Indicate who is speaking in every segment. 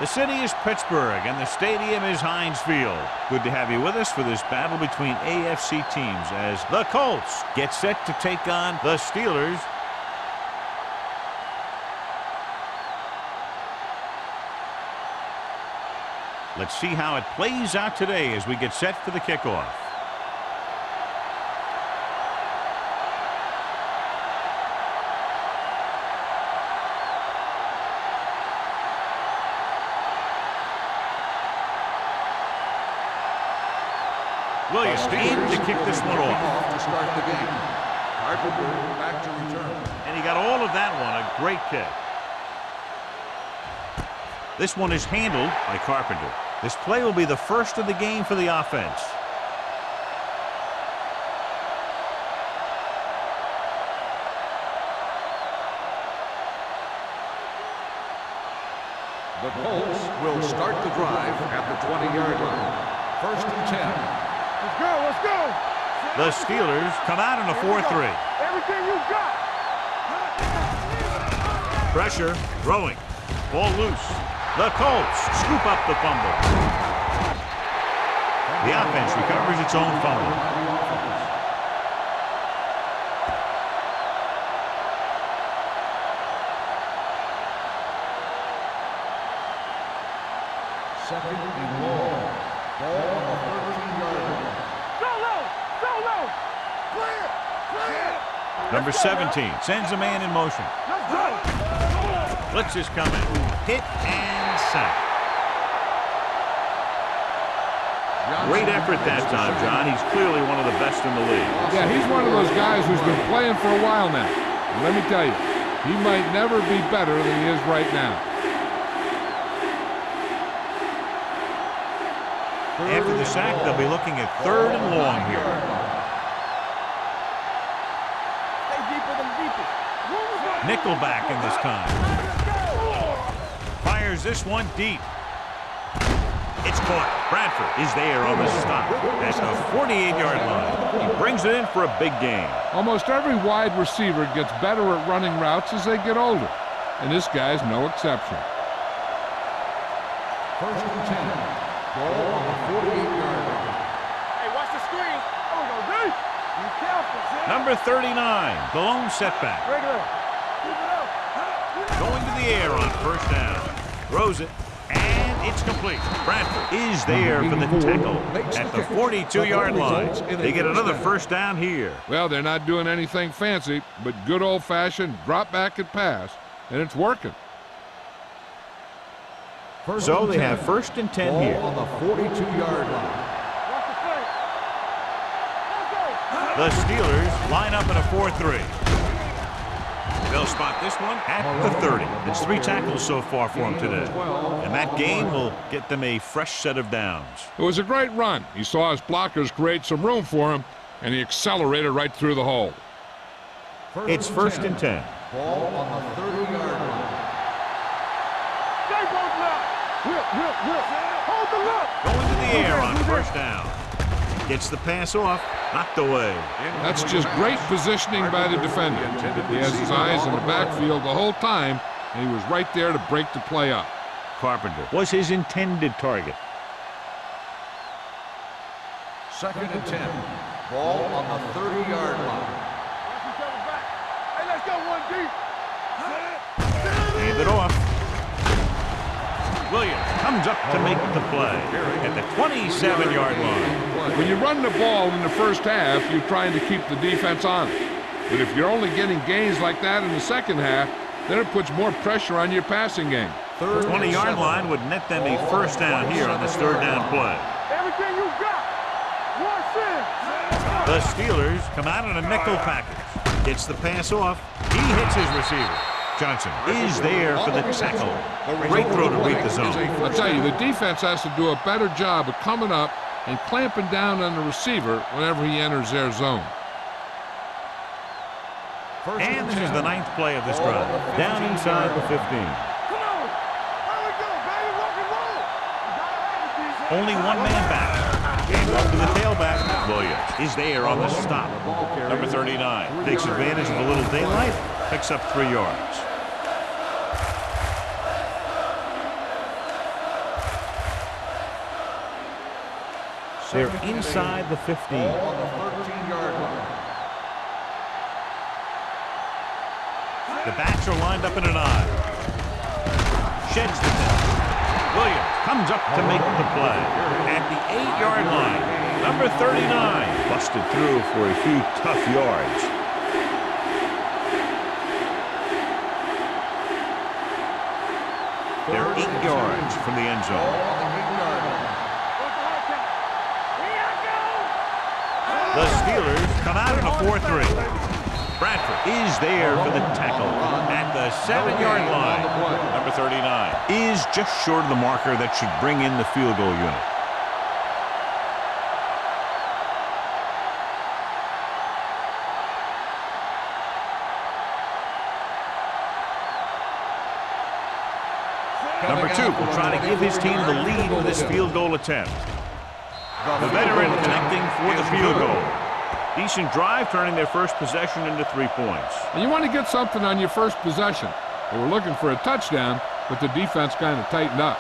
Speaker 1: The city is Pittsburgh, and the stadium is Heinz Field. Good to have you with us for this battle between AFC teams as the Colts get set to take on the Steelers. Let's see how it plays out today as we get set for the kickoff. Williams in to kick this one off.
Speaker 2: To start the game. Carpenter back to return.
Speaker 1: And he got all of that one. A great kick. This one is handled by Carpenter. This play will be the first of the game for the offense.
Speaker 2: The Colts will start the drive at the 20-yard line. First and 10.
Speaker 3: Let's go, let's go.
Speaker 1: The Steelers come out in a 4-3.
Speaker 3: Everything you got.
Speaker 1: Pressure, throwing. Ball loose. The Colts scoop up the fumble. The offense recovers its own fumble.
Speaker 2: Second and long. Ball on the 13-yard line.
Speaker 3: Go low. Clear, clear.
Speaker 1: Number 17 sends a man in motion.
Speaker 3: Let's go.
Speaker 1: Blitz is coming. Hit and sack. Great effort that time, John. He's clearly one of the best in the league.
Speaker 4: Yeah, he's one of those guys who's been playing for a while now. And let me tell you, he might never be better than he is right now.
Speaker 1: After the sack, they'll be looking at 3rd and long here.
Speaker 3: Stay deeper than deepest.
Speaker 1: Nickelback in this time. Fires this one deep. It's caught. Bradford is there on the stop at the 48-yard line. He brings it in for a big gain.
Speaker 4: Almost every wide receiver gets better at running routes as they get older. And this guy's no exception.
Speaker 2: First and 10. Ball on the 48-yard line.
Speaker 3: Hey, watch the screen. Oh, no, dude. Be careful, Sam.
Speaker 1: Number 39, the lone setback.
Speaker 3: Regular. Keep it up.
Speaker 1: Going to the air on first down. Throws it, and it's complete. Bradford is there for the tackle at the 42-yard line. They get another first down here.
Speaker 4: Well, they're not doing anything fancy, but good old-fashioned drop back and pass, and it's working.
Speaker 1: So they have first and 10 here.
Speaker 2: On the 42-yard line.
Speaker 3: Watch the play. Let's go.
Speaker 1: The Steelers line up in a 4-3. They'll spot this one at the 30. It's 3 tackles so far for him today. And that gain will get them a fresh set of downs.
Speaker 4: It was a great run. He saw his blockers create some room for him, and he accelerated right through the hole.
Speaker 1: It's first and 10.
Speaker 2: Ball on the 30-yard line.
Speaker 3: Stay both left. Whip. Hold the look.
Speaker 1: Going to the air on first down. Gets the pass off. Knocked away.
Speaker 4: That's just great positioning by the defender. He has his eyes in the backfield the whole time, and he was right there to break the play up.
Speaker 1: Carpenter was his intended target.
Speaker 2: Second and 10. Ball on the 30-yard line.
Speaker 3: Watch each other back. Hey, let's go one deep.
Speaker 1: Hand it off. Williams comes up to make the play at the 27-yard line.
Speaker 4: When you run the ball in the first half, you're trying to keep the defense on it. But if you're only getting gains like that in the second half, then it puts more pressure on your passing game.
Speaker 1: 20-yard line would net them a first down here on this 3rd down play.
Speaker 3: Everything you got. Watch it.
Speaker 1: The Steelers come out in a nickel package. Gets the pass off. He hits his receiver. Johnson is there for the tackle. Great throw to read the zone.
Speaker 4: I'll tell you, the defense has to do a better job of coming up and clamping down on the receiver whenever he enters their zone.
Speaker 1: And this is the 9th play of this drive. Down inside the 15.
Speaker 3: Come on. There we go, baby. Rock and roll. You gotta have it, DJ.
Speaker 1: Only one man back. Game up to the tailback. Williams is there on the stop. Number 39 takes advantage of a little daylight. Picks up 3 yards. They're inside the 15.
Speaker 2: Ball on the 13-yard line.
Speaker 1: The backs are lined up in an I. Sheds the net. Williams comes up to make the play. At the 8-yard line, number 39. Busted through for a few tough yards. They're 8 yards from the end zone.
Speaker 2: Ball on the 8-yard line.
Speaker 1: The Steelers come out in a 4-3. Bradford is there for the tackle at the 7-yard line. Number 39 is just short of the marker that should bring in the field goal unit. Number 2 will try to give his team the lead in this field goal attempt. The veteran connecting for the field goal. Decent drive, turning their first possession into 3 points.
Speaker 4: And you want to get something on your first possession. They were looking for a touchdown, but the defense kind of tightened up.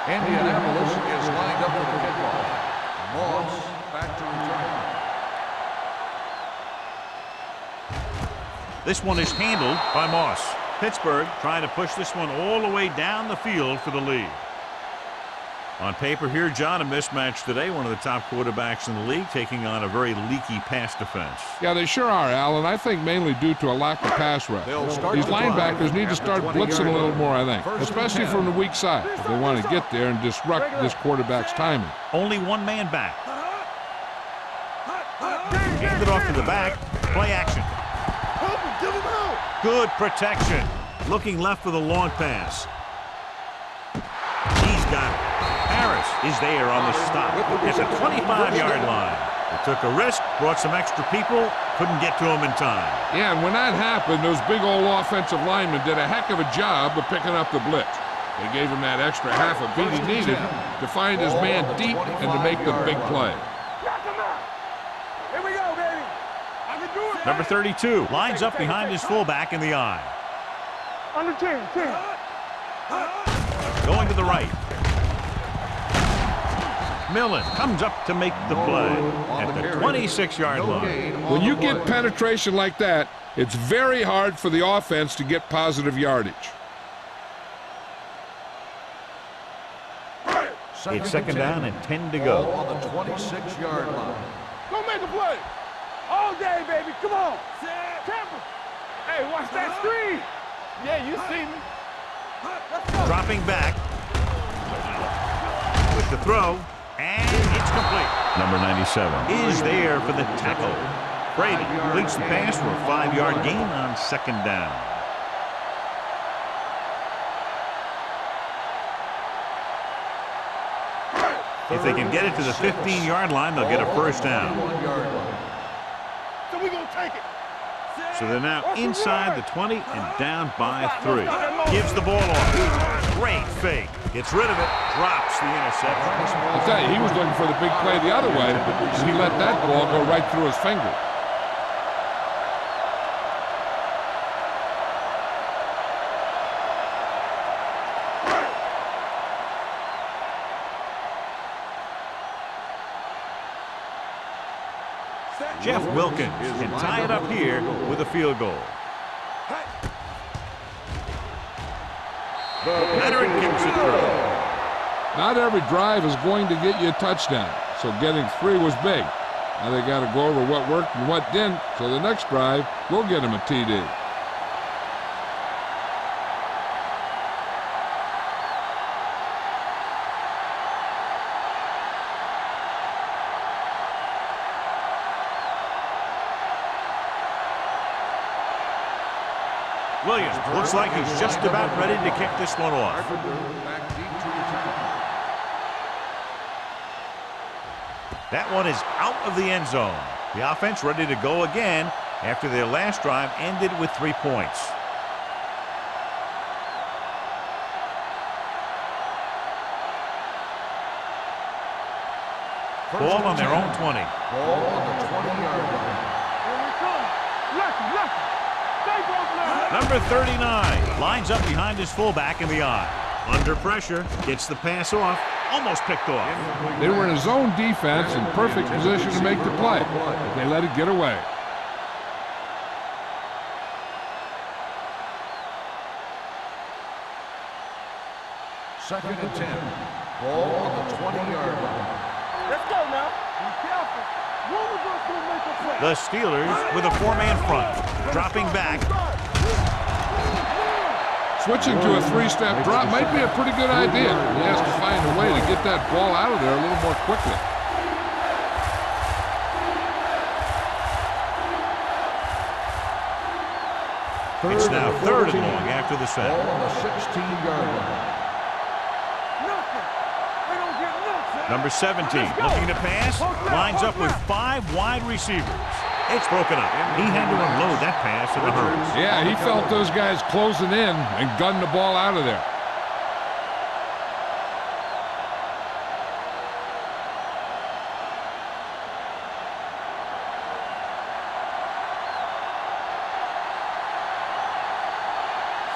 Speaker 2: Indianapolis is lined up for the kickoff. Moss back to return.
Speaker 1: This one is handled by Moss. Pittsburgh trying to push this one all the way down the field for the lead. On paper here, John, a mismatch today. One of the top quarterbacks in the league taking on a very leaky pass defense.
Speaker 4: Yeah, they sure are, Al, and I think mainly due to a lack of pass rush. These linebackers need to start blitzing a little more, I think, especially from the weak side if they want to get there and disrupt this quarterback's timing.
Speaker 1: Only one man back. Hand it off to the back. Play action. Good protection. Looking left for the long pass. He's got it. Harris is there on the stop at the 25-yard line. They took a risk, brought some extra people, couldn't get to him in time.
Speaker 4: Yeah, and when that happened, those big old offensive linemen did a heck of a job of picking up the blitz. They gave him that extra half a beat he needed to find his man deep and to make the big play.
Speaker 3: Here we go, baby. I can do it.
Speaker 1: Number 32 lines up behind his fullback in the I.
Speaker 3: Under 10.
Speaker 1: Going to the right. Millen comes up to make the play at the 26-yard line.
Speaker 4: When you get penetration like that, it's very hard for the offense to get positive yardage.
Speaker 1: It's second down and 10 to go.
Speaker 2: On the 26-yard line.
Speaker 3: Go make a play. All day, baby. Come on. Tampa. Hey, watch that screen. Yeah, you see me. Let's go.
Speaker 1: Dropping back with the throw, and it's complete. Number 97 is there for the tackle. Brady completes the pass for a 5-yard gain on second down. If they can get it to the 15-yard line, they'll get a first down.
Speaker 3: So we gonna take it.
Speaker 1: So they're now inside the 20 and down by 3. Gives the ball off. Great fake. Gets rid of it. Drops the interception.
Speaker 4: I'll tell you, he was looking for the big play the other way, and he let that ball go right through his finger.
Speaker 1: Jeff Wilkins can tie it up here with a field goal. Veteran kicks it through.
Speaker 4: Not every drive is going to get you a touchdown, so getting 3 was big. Now they got to go over what worked and what didn't, so the next drive will get him a TD.
Speaker 1: Williams looks like he's just about ready to kick this one off. That one is out of the end zone. The offense ready to go again after their last drive ended with 3 points. Ball on their own 20.
Speaker 2: Ball on the 20-yard line.
Speaker 3: Here we come. Left. Stay both left.
Speaker 1: Number 39 lines up behind his fullback in the eye. Under pressure, gets the pass off, almost picked off.
Speaker 4: They were in a zone defense in perfect position to make the play, but they let it get away.
Speaker 2: Second and 10. Ball on the 20-yard line.
Speaker 3: Let's go now. Be careful. One of us will make a play.
Speaker 1: The Steelers with a four-man front, dropping back.
Speaker 4: Switching to a three-step drop might be a pretty good idea. He has to find a way to get that ball out of there a little more quickly.
Speaker 1: It's now third and long after the set.
Speaker 2: Ball on the 16-yard line.
Speaker 1: Number 17 looking to pass, lines up with 5 wide receivers. It's broken up. He had to unload that pass in a hurry.
Speaker 4: Yeah, he felt those guys closing in and gunned the ball out of there.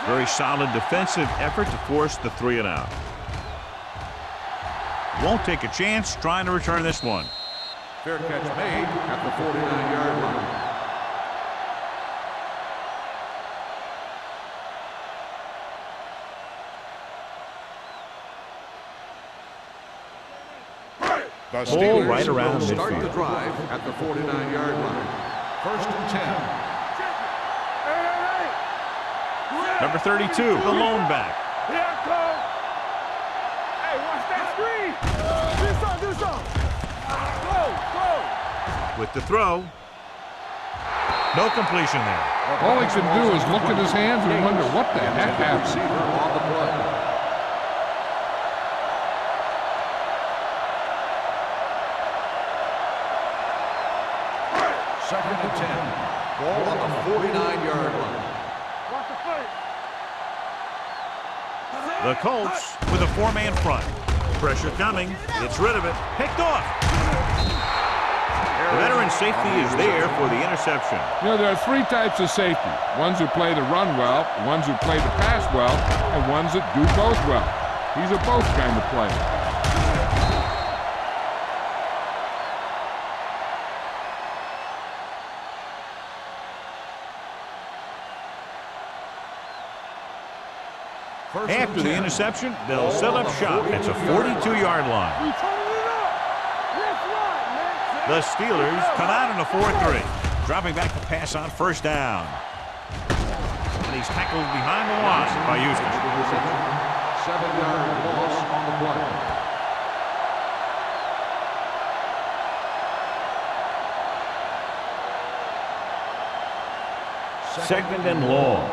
Speaker 1: Very solid defensive effort to force the 3 and out. Won't take a chance trying to return this one.
Speaker 2: Fair catch made at the 49-yard line. The
Speaker 1: Steelers right around
Speaker 2: will start
Speaker 1: midfield.
Speaker 2: the drive at the 49-yard line. First and 10.
Speaker 1: Number 32, the lone back.
Speaker 3: Here I come. Hey, watch that screen. Do something. Go.
Speaker 1: With the throw. No completion there.
Speaker 4: All he can do is look at his hands and wonder what the heck happened.
Speaker 2: Receiver on the play. Second and 10. Ball on the 49-yard line.
Speaker 3: Watch the foot.
Speaker 1: The Colts with a 4-man front. Pressure coming. Gets rid of it. Picked off. The veteran safety is there for the interception.
Speaker 4: You know, there are 3 types of safety. Ones who play to run well, ones who play to pass well, and ones that do both well. He's a both kind of player.
Speaker 1: After the interception, they'll set up shop. It's a 42-yard line.
Speaker 3: We turning it up. That's right, man.
Speaker 1: The Steelers come out in a 4-3. Dropping back to pass on first down. And he's tackled behind the line by Houston.
Speaker 2: 7-yard loss on the play.
Speaker 1: Second and long.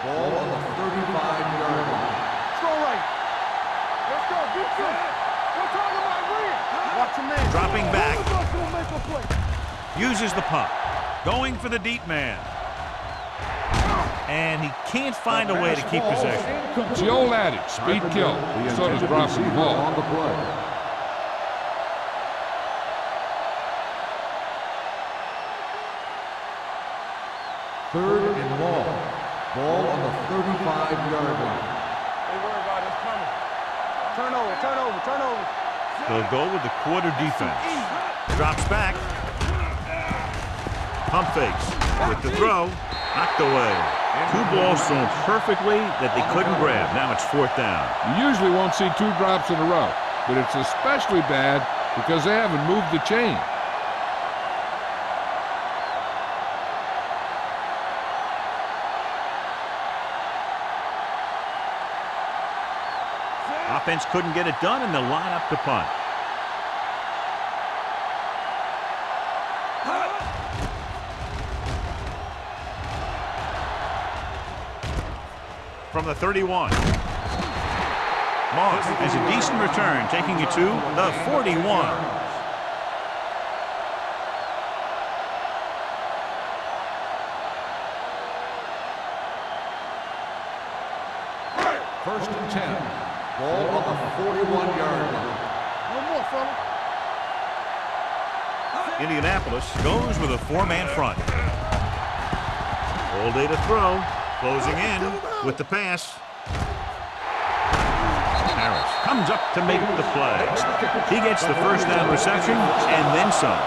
Speaker 2: Ball on the 35-yard line.
Speaker 3: Go right. Let's go. Defense. We're talking about win. Watch your man.
Speaker 1: Dropping back.
Speaker 3: One of us will make a play.
Speaker 1: Uses the pump. Going for the deep man. And he can't find a way to keep possession.
Speaker 4: It's the old adage, speed kill. So does dropping the ball.
Speaker 2: On the play. Third and long. Ball on the 35-yard line.
Speaker 3: They worry about us coming. Turnover.
Speaker 1: They'll go with the quarter defense. Drops back. Pump fakes. With the throw. Knocked away. 2 balls thrown perfectly that they couldn't grab. Now it's 4th down.
Speaker 4: You usually won't see 2 drops in a row, but it's especially bad because they haven't moved the chain.
Speaker 1: Offense couldn't get it done, and they'll line up to punt. From the 31. Moss has a decent return, taking it to the 41.
Speaker 2: First and 10. Ball on the 41-yard line.
Speaker 3: One more, fella.
Speaker 1: Indianapolis goes with a four-man front. All day to throw. Closing in with the pass. Harris comes up to make the play. He gets the first down reception and then some.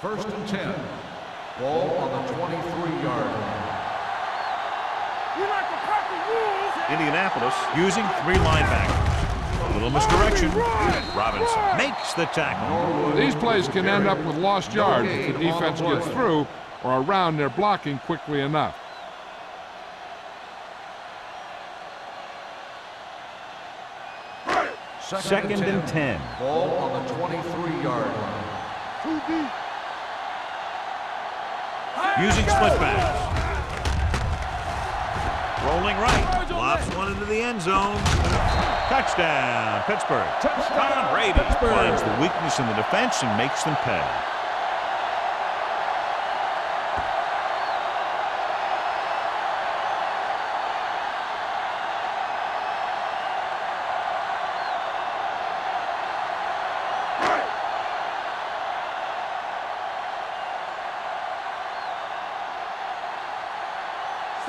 Speaker 2: First and 10. Ball on the 23-yard line.
Speaker 1: Indianapolis using three linebackers. A little misdirection. Robinson makes the tackle.
Speaker 4: These plays can end up with lost yards if the defense gets through or around their blocking quickly enough.
Speaker 1: Second and 10.
Speaker 2: Ball on the 23-yard line.
Speaker 1: Using split backs. Rolling right. Lobs one into the end zone. Touchdown, Pittsburgh. Tom Brady finds the weakness in the defense and makes them pay.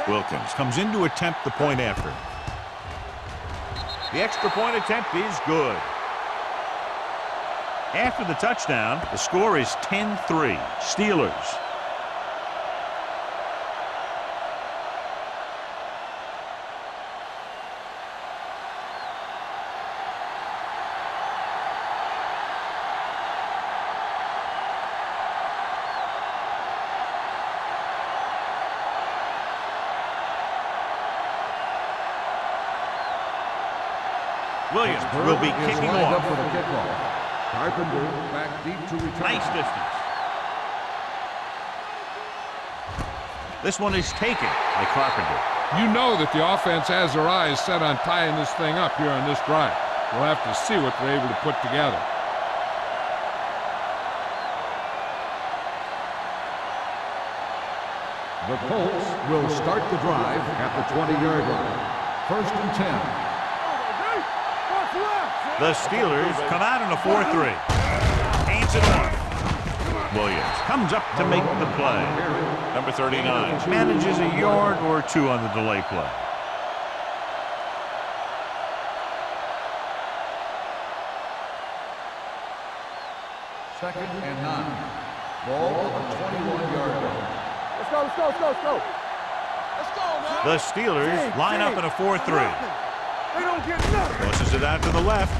Speaker 1: Wilkins comes in to attempt the point after. The extra point attempt is good. After the touchdown, the score is 10-3. Steelers. Williams will be kicking off.
Speaker 2: For the kickoff. Carpenter back deep to return.
Speaker 1: Nice distance. This one is taken by Carpenter.
Speaker 4: You know that the offense has their eyes set on tying this thing up here on this drive. We'll have to see what they're able to put together.
Speaker 2: The Colts will start the drive at the 20-yard line. First and 10.
Speaker 1: The Steelers come out in a 4-3. Hands it off. Williams comes up to make the play. Number 39 manages a yard or two on the delay play.
Speaker 2: Second and 9. Ball on the 21-yard line.
Speaker 3: Let's go, let's go, let's go, let's go. Let's go, man.
Speaker 1: The Steelers line up in a 4-3.
Speaker 3: They don't get nothing.
Speaker 1: Tosses it out to the left.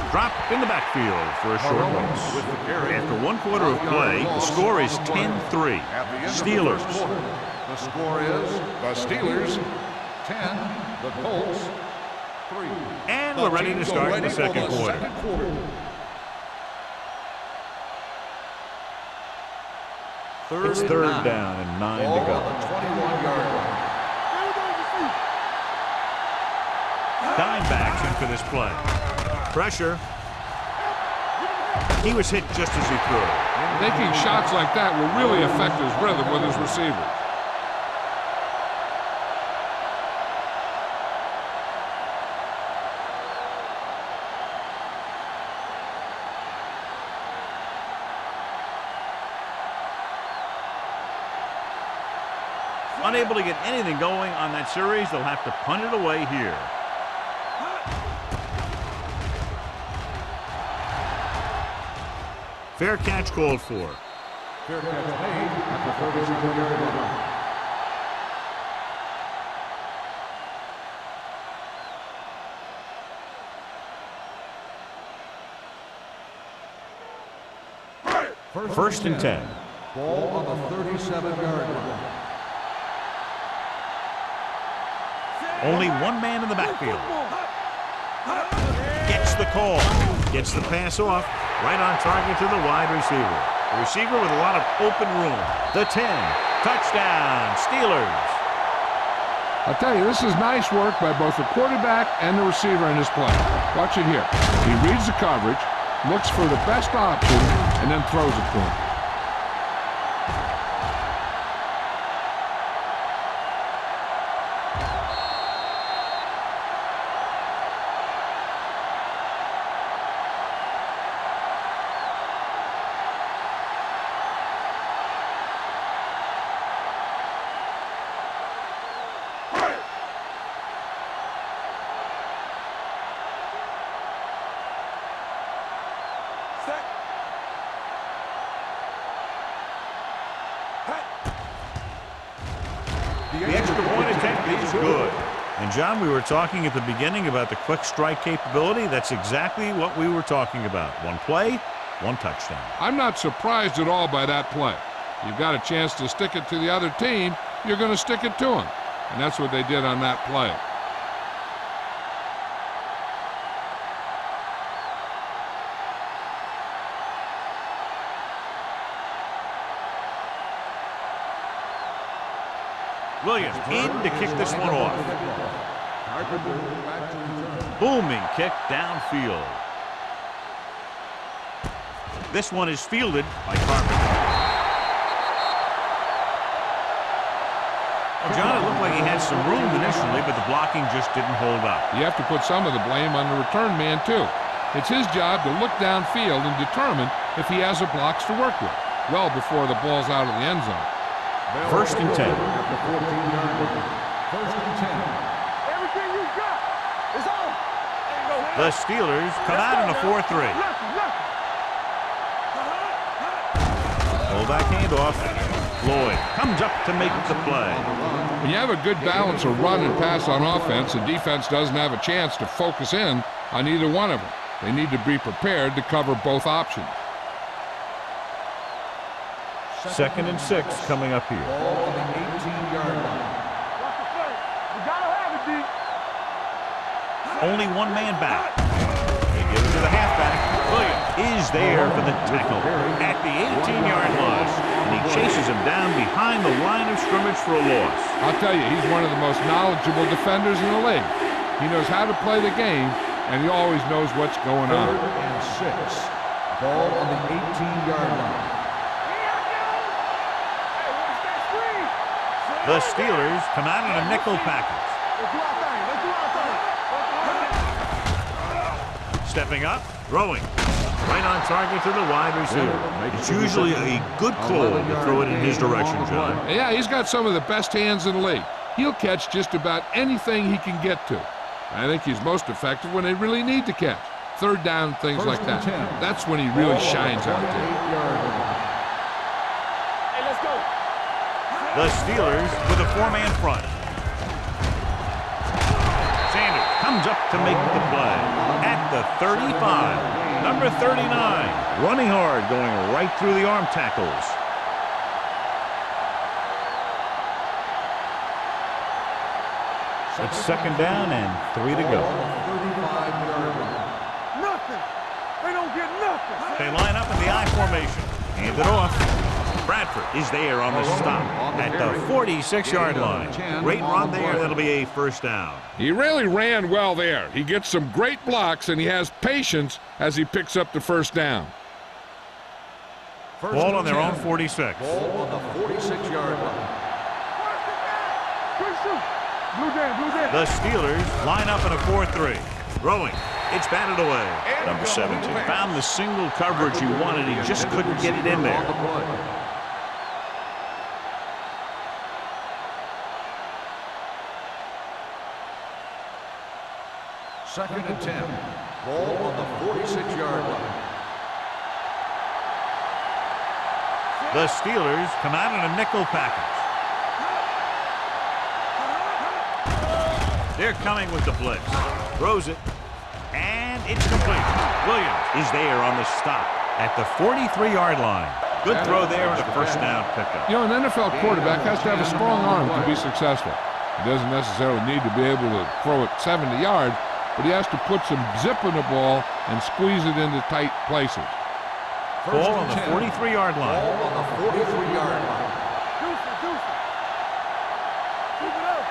Speaker 1: Drop in the backfield for a short loss. After one quarter of play, the score is 10-3. Steelers.
Speaker 2: The score is the Steelers 10, the Colts 3.
Speaker 1: And we're ready to start the second quarter. It's third down and 9 to go.
Speaker 2: 21-yard line.
Speaker 1: Dime backs in for this play. Pressure. He was hit just as he threw.
Speaker 4: Making shots like that will really affect his rhythm with his receivers.
Speaker 1: Unable to get anything going on that series, they'll have to punt it away here. Fair catch called for.
Speaker 2: Fair catch made at the 37-yard line.
Speaker 1: First and 10.
Speaker 2: Ball on the 37-yard line.
Speaker 1: Only one man in the backfield. Gets the call. Gets the pass off. Right on target to the wide receiver. The receiver with a lot of open room. The 10. Touchdown, Steelers.
Speaker 4: I'll tell you, this is nice work by both the quarterback and the receiver in this play. Watch it here. He reads the coverage, looks for the best option, and then throws it to him.
Speaker 1: The extra point attempt is good. And, John, we were talking at the beginning about the quick strike capability. That's exactly what we were talking about. One play, one touchdown.
Speaker 4: I'm not surprised at all by that play. You've got a chance to stick it to the other team, you're going to stick it to them. And that's what they did on that play.
Speaker 1: Williams in to kick this one off. Booming kick downfield. This one is fielded by Carpenter. Well, John, it looked like he had some room initially, but the blocking just didn't hold up.
Speaker 4: You have to put some of the blame on the return man, too. It's his job to look downfield and determine if he has the blocks to work with, well before the ball's out of the end zone.
Speaker 1: First and 10.
Speaker 2: First and 10.
Speaker 3: Everything you got is on.
Speaker 1: The Steelers come out in a 4-3. Fullback handoff. Floyd comes up to make the play.
Speaker 4: When you have a good balance of run and pass on offense, the defense doesn't have a chance to focus in on either one of them. They need to be prepared to cover both options.
Speaker 1: Second and 6 coming up here.
Speaker 2: Ball on the 18-yard line.
Speaker 3: Watch the play. You gotta have it, D.
Speaker 1: Only one man back. They give it to the halfback. Williams is there for the tackle at the 18-yard line. And he chases him down behind the line of scrimmage for a loss.
Speaker 4: I'll tell you, he's one of the most knowledgeable defenders in the league. He knows how to play the game, and he always knows what's going on.
Speaker 2: Third and 6. Ball on the 18-yard line.
Speaker 1: The Steelers come out in a nickel package.
Speaker 3: Let's do our thing.
Speaker 1: Stepping up, throwing. Right on target to the wide receiver. It's usually a good call to throw it in his direction, John.
Speaker 4: Yeah, he's got some of the best hands in the league. He'll catch just about anything he can get to. I think he's most effective when they really need to catch. Third down, things like that. That's when he really shines out there.
Speaker 3: Hey, let's go.
Speaker 1: The Steelers with a 4-man front. Sanders comes up to make the play at the 35. Number 39, running hard, going right through the arm tackles. It's second down and 3 to go.
Speaker 2: 35-yard line.
Speaker 3: Nothing. They don't get nothing.
Speaker 1: They line up in the I formation. Hand it off. Bradford is there on the stop at the 46-yard line. Great run there. That'll be a first down.
Speaker 4: He really ran well there. He gets some great blocks, and he has patience as he picks up the first down.
Speaker 1: Ball on their own 46.
Speaker 2: Ball on the 46-yard line.
Speaker 3: Good shoot. Blue down.
Speaker 1: The Steelers line up in a 4-3. Throwing. It's batted away. Number 17 found the single coverage he wanted. He just couldn't get it in there.
Speaker 2: Second and 10. Ball on the 46-yard line.
Speaker 1: The Steelers come out in a nickel package. They're coming with the blitz. Throws it. And it's complete. Williams is there on the stop at the 43-yard line. Good throw there and a first down pickup.
Speaker 4: You know, an NFL quarterback has to have a strong arm to be successful. He doesn't necessarily need to be able to throw it 70 yards, but he has to put some zip in the ball and squeeze it into tight places.
Speaker 1: Ball on the 43-yard line.
Speaker 2: Ball on the 43-yard line.
Speaker 3: Deuce it. Keep it up.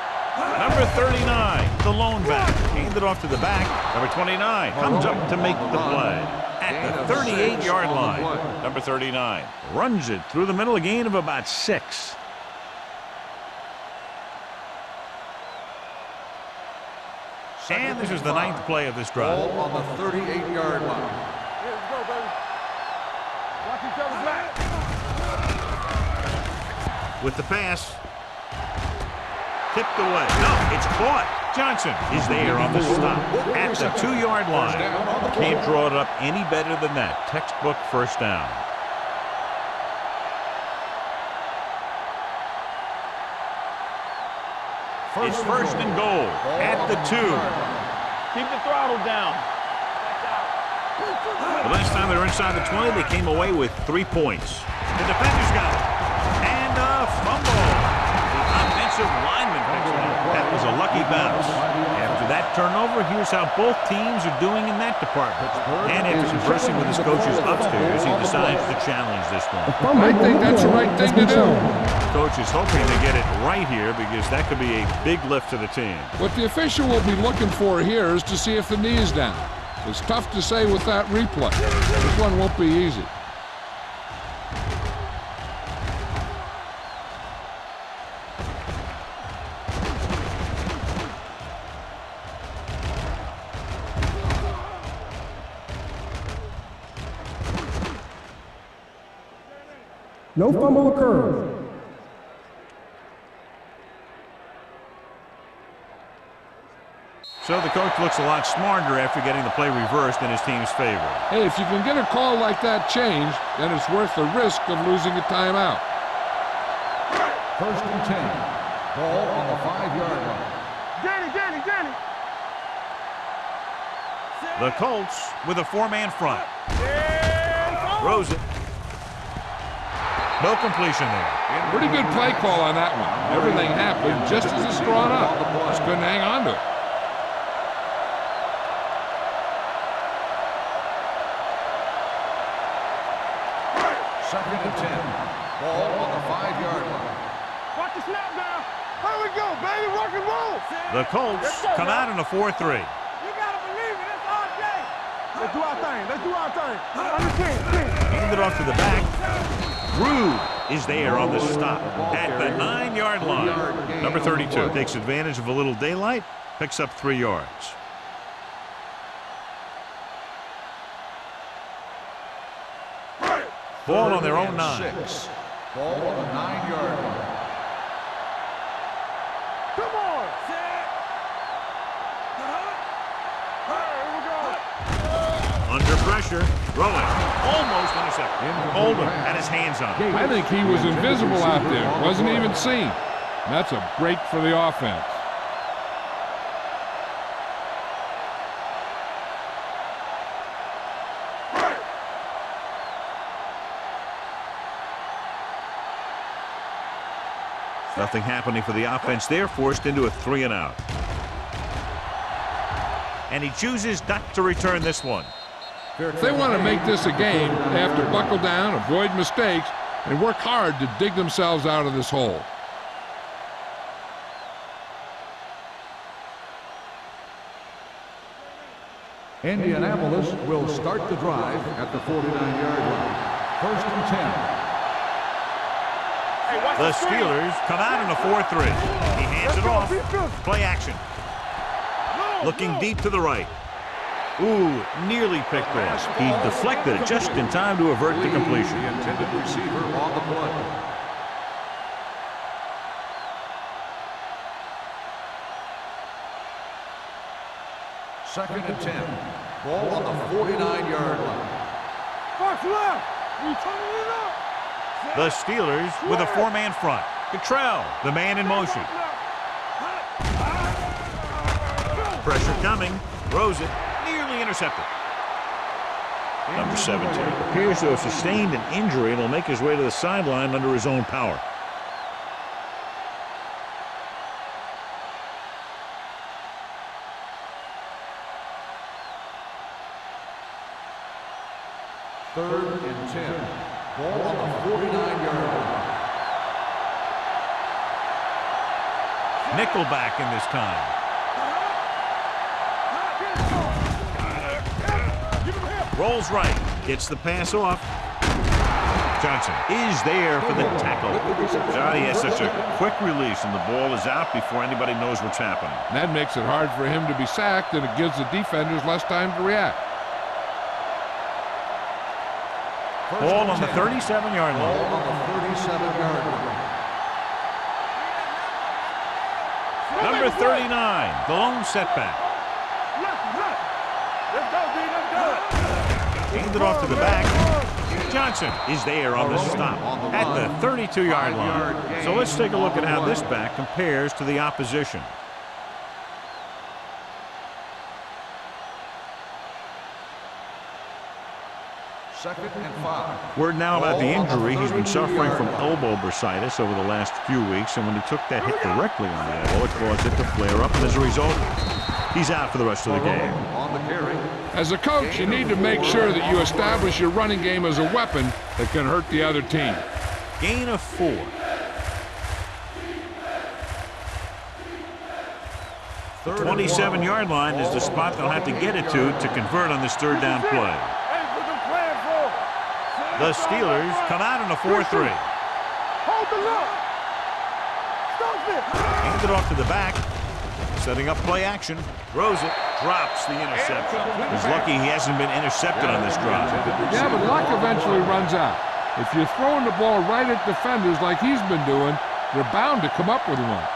Speaker 1: Number 39, the lone back. Handed off to the back. Number 29 comes up to make the play. At the 38-yard line, number 39 runs it through the middle, a gain of about 6. And this is the 9th play of this drive.
Speaker 2: Ball on the 38-yard line.
Speaker 3: Here we go, baby. Watch each other's back.
Speaker 1: With the pass. Tipped away. No, it's caught. Johnson is there on the stop at the 2-yard line. Can't draw it up any better than that. Textbook first down. It's first and goal at the 2.
Speaker 3: Keep the throttle down.
Speaker 1: The last time they were inside the 20, they came away with 3 points. The defenders got it. And a fumble. The offensive lineman picks it up. That was a lucky bounce. After that turnover, here's how both teams are doing in that department. And after conversing with his coaches upstairs, he decides to challenge this one.
Speaker 4: I think that's the right thing to do.
Speaker 1: Coach is hoping to get it right here because that could be a big lift to the team.
Speaker 4: What the official will be looking for here is to see if the knee is down. It's tough to say with that replay. This one won't be easy.
Speaker 5: No fumble occurred.
Speaker 1: So the coach looks a lot smarter after getting the play reversed in his team's favor.
Speaker 4: Hey, if you can get a call like that changed, then it's worth the risk of losing a timeout.
Speaker 2: First and 10. Ball on the 5-yard line.
Speaker 3: Danny.
Speaker 1: The Colts with a 4-man front. Throws it. No completion there.
Speaker 4: Pretty good play call on that one. Everything happened just as it's drawn up. Just couldn't hang on to it.
Speaker 2: Second and 10. Ball on the 5-yard line.
Speaker 3: Watch the snap down. Here we go, baby. Rock and roll.
Speaker 1: The Colts come out in a 4-3.
Speaker 3: You gotta believe it. It's our day. Let's do our thing.
Speaker 1: Handed off to the back. Rude is there on the stop at the 9-yard line. Number 32 takes advantage of a little daylight, picks up 3 yards. Ball on their own 9.
Speaker 2: 6. Ball on the 9-yard line.
Speaker 3: Come on. Here we go.
Speaker 1: Under pressure, throwing, almost intercepted. Coleman had his hands on it.
Speaker 4: I think he was invisible out there. Wasn't even seen. That's a break for the offense.
Speaker 1: Nothing happening for the offense there, forced into a 3-and-out. And he chooses not to return this one.
Speaker 4: If they want to make this a game, they have to buckle down, avoid mistakes, and work hard to dig themselves out of this hole.
Speaker 2: Indianapolis will start the drive at the 49-yard line. First and 10.
Speaker 1: The Steelers come out in a 4-3. He hands it off. Play action. Looking deep to the right. Ooh, nearly picked off. He deflected it just in time to avert the completion.
Speaker 2: The intended receiver on the play. Second and 10. Ball on the 49-yard line.
Speaker 3: Watch left. We turning it up.
Speaker 1: The Steelers with a 4-man front. Cottrell, the man in motion. Pressure coming. Throws it. Nearly intercepted. Number 17 appears to have sustained an injury and will make his way to the sideline under his own power.
Speaker 2: Third and 10. Ball on the 49-yard line.
Speaker 1: Nickelback in this time. Rolls right. Gets the pass off. Johnson is there for the tackle. He has such a quick release, and the ball is out before anybody knows what's happening.
Speaker 4: That makes it hard for him to be sacked, and it gives the defenders less time to react.
Speaker 1: Ball on the 37-yard line.
Speaker 2: Ball on the 37-yard line.
Speaker 1: Number 39, the lone setback.
Speaker 3: Let's go, D. Let's go.
Speaker 1: Hand it off to the back. Johnson is there on the stop at the 32-yard line. So let's take a look at how this back compares to the opposition.
Speaker 2: Second and 5.
Speaker 1: Word now about the injury. He's been suffering from elbow bursitis over the last few weeks, and when he took that hit directly on the elbow, it caused it to flare up, and as a result, he's out for the rest of the game.
Speaker 2: On the carry.
Speaker 4: As a coach, you need to make sure that you establish your running game as a weapon that can hurt the other team.
Speaker 1: Gain of 4. The 27-yard line is the spot they'll have to get it to convert on this third down play. The Steelers come out in a 4-3.
Speaker 3: Hold the look. Stop it.
Speaker 1: Hand it off to the back. Setting up play action. Throws it. Drops the interception. He's lucky he hasn't been intercepted on this drive.
Speaker 4: Yeah, but luck eventually runs out. If you're throwing the ball right at defenders like he's been doing, they're bound to come up with one.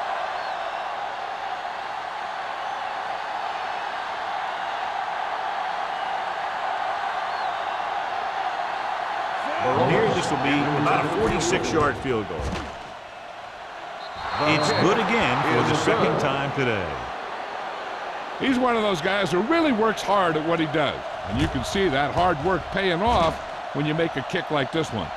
Speaker 1: Here, this will be about a 46-yard field goal. It's good again for the second time today.
Speaker 4: He's one of those guys who really works hard at what he does. And you can see that hard work paying off when you make a kick like this one.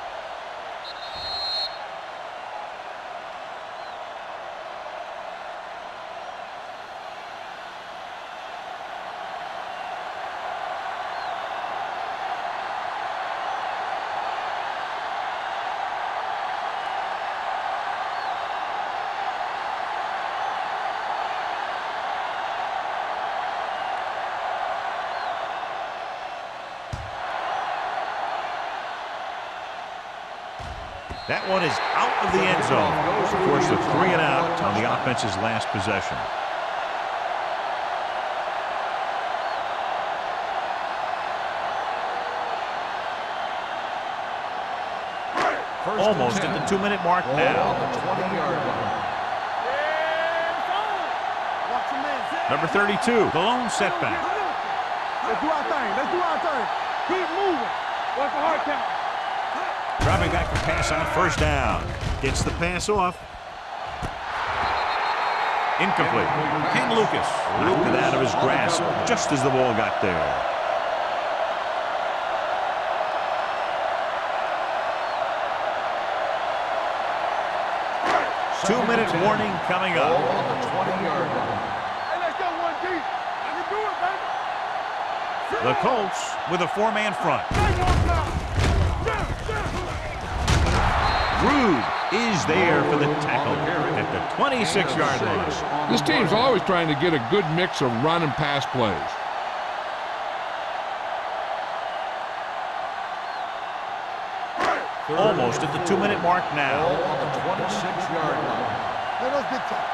Speaker 1: That one is out of the end zone. Of course, a 3 and out on the offense's last possession. Almost at the 2-minute mark now. Number 32, the lone setback.
Speaker 3: Let's do our thing. Let's do our thing. Keep moving. What's the hard count?
Speaker 1: Dropping back to pass on first down. Gets the pass off. Incomplete. Ken Lucas knocked it out of his grasp just as the ball got there. Two-minute warning coming up.
Speaker 2: On the 20-yard line.
Speaker 3: Hey, let's go one deep. I can do it, baby.
Speaker 1: The Colts with a 4-man front. Rude is there for the tackle at the 26-yard line.
Speaker 4: This team's always trying to get a good mix of run and pass plays.
Speaker 1: Almost at the 2-minute mark now.
Speaker 2: On the 26-yard line.
Speaker 3: Let us get top.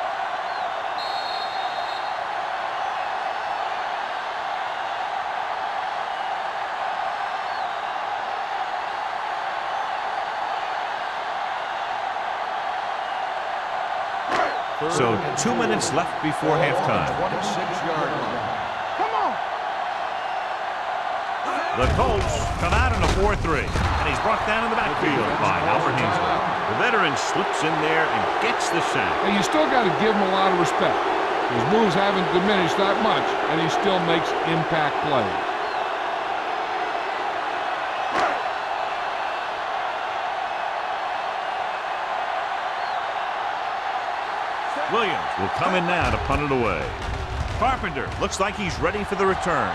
Speaker 1: So 2 minutes left before halftime.
Speaker 2: 26-yard line.
Speaker 3: Come on.
Speaker 1: The Colts come out in a 4-3, and he's brought down in the backfield by Albert Hensley. The veteran slips in there and gets the sack.
Speaker 4: And you still got to give him a lot of respect. His moves haven't diminished that much, and he still makes impact plays.
Speaker 1: Williams will come in now to punt it away. Carpenter looks like he's ready for the return.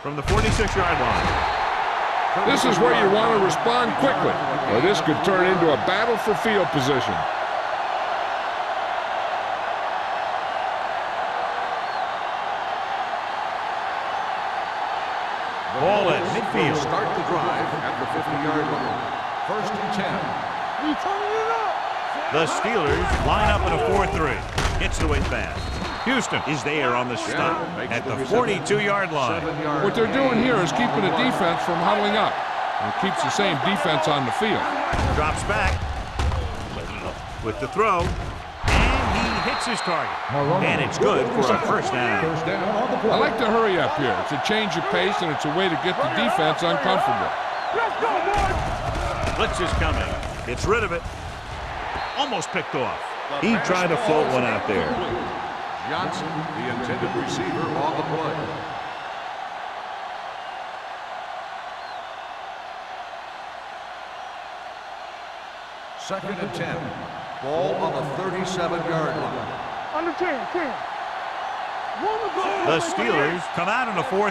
Speaker 1: From the 46-yard line.
Speaker 4: This is where you want to respond quickly, or this could turn into a battle for field position.
Speaker 1: field.
Speaker 2: Start the drive at the 50-yard line. First and 10.
Speaker 3: We turning it up.
Speaker 1: The Steelers line up in a 4-3. Gets it away fast. Houston is there on the stop at the 42-yard line.
Speaker 4: What they're doing here is keeping the defense from huddling up. And it keeps the same defense on the field.
Speaker 1: Drops back with the throw. And he hits his target. And it's good for a first down.
Speaker 4: I like to hurry up here. It's a change of pace, and it's a way to get the defense uncomfortable.
Speaker 3: Let's go, boys.
Speaker 1: Blitz is coming. Gets rid of it. Almost picked off. He tried to float one out there.
Speaker 2: Johnson, the intended receiver, on the play. Second and 10. Ball on the 37-yard line.
Speaker 3: Under 10.
Speaker 1: The Steelers come out in a 4-3.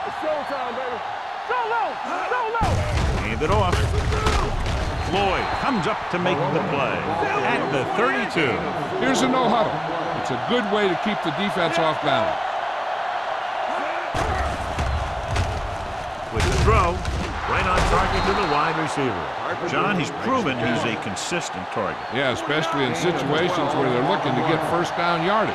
Speaker 3: It's showtime, baby. Go low.
Speaker 1: Hand it off. Floyd comes up to make the play at the 32.
Speaker 4: Here's a no huddle. It's a good way to keep the defense off balance.
Speaker 1: With the throw, right on target to the wide receiver. John, he's proven he's a consistent target.
Speaker 4: Yeah, especially in situations where they're looking to get first down yardage.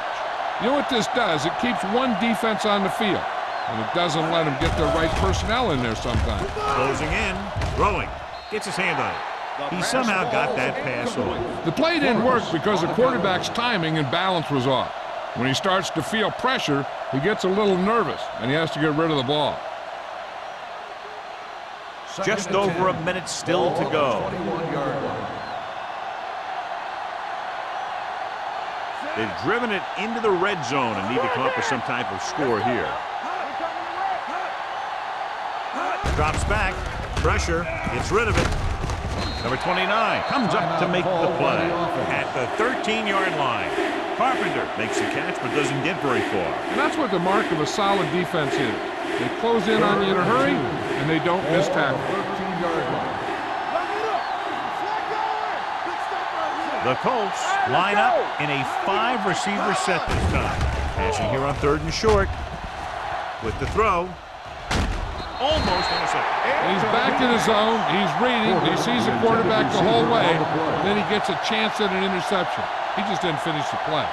Speaker 4: You know what this does? It keeps one defense on the field, and it doesn't let them get the right personnel in there sometimes.
Speaker 1: Closing in, throwing, gets his hand on it. He somehow got that pass off.
Speaker 4: The play didn't work because the quarterback's timing and balance was off. When he starts to feel pressure, he gets a little nervous, and he has to get rid of the ball.
Speaker 1: Just over a minute still to go. They've driven it into the red zone and need to come up with some type of score here. Drops back, pressure, gets rid of it. Number 29 comes up to make the play at the 13-yard line. Carpenter makes the catch but doesn't get very far.
Speaker 4: And that's what the mark of a solid defense is. They close in on you in a hurry, and they don't miss tackle.
Speaker 1: The Colts line up in a 5-receiver set this time. Passing here on 3rd and short. With the throw. Almost intercepted.
Speaker 4: He's back in his zone. He's reading. He sees the quarterback the whole way. Then he gets a chance at an interception. He just didn't finish the play.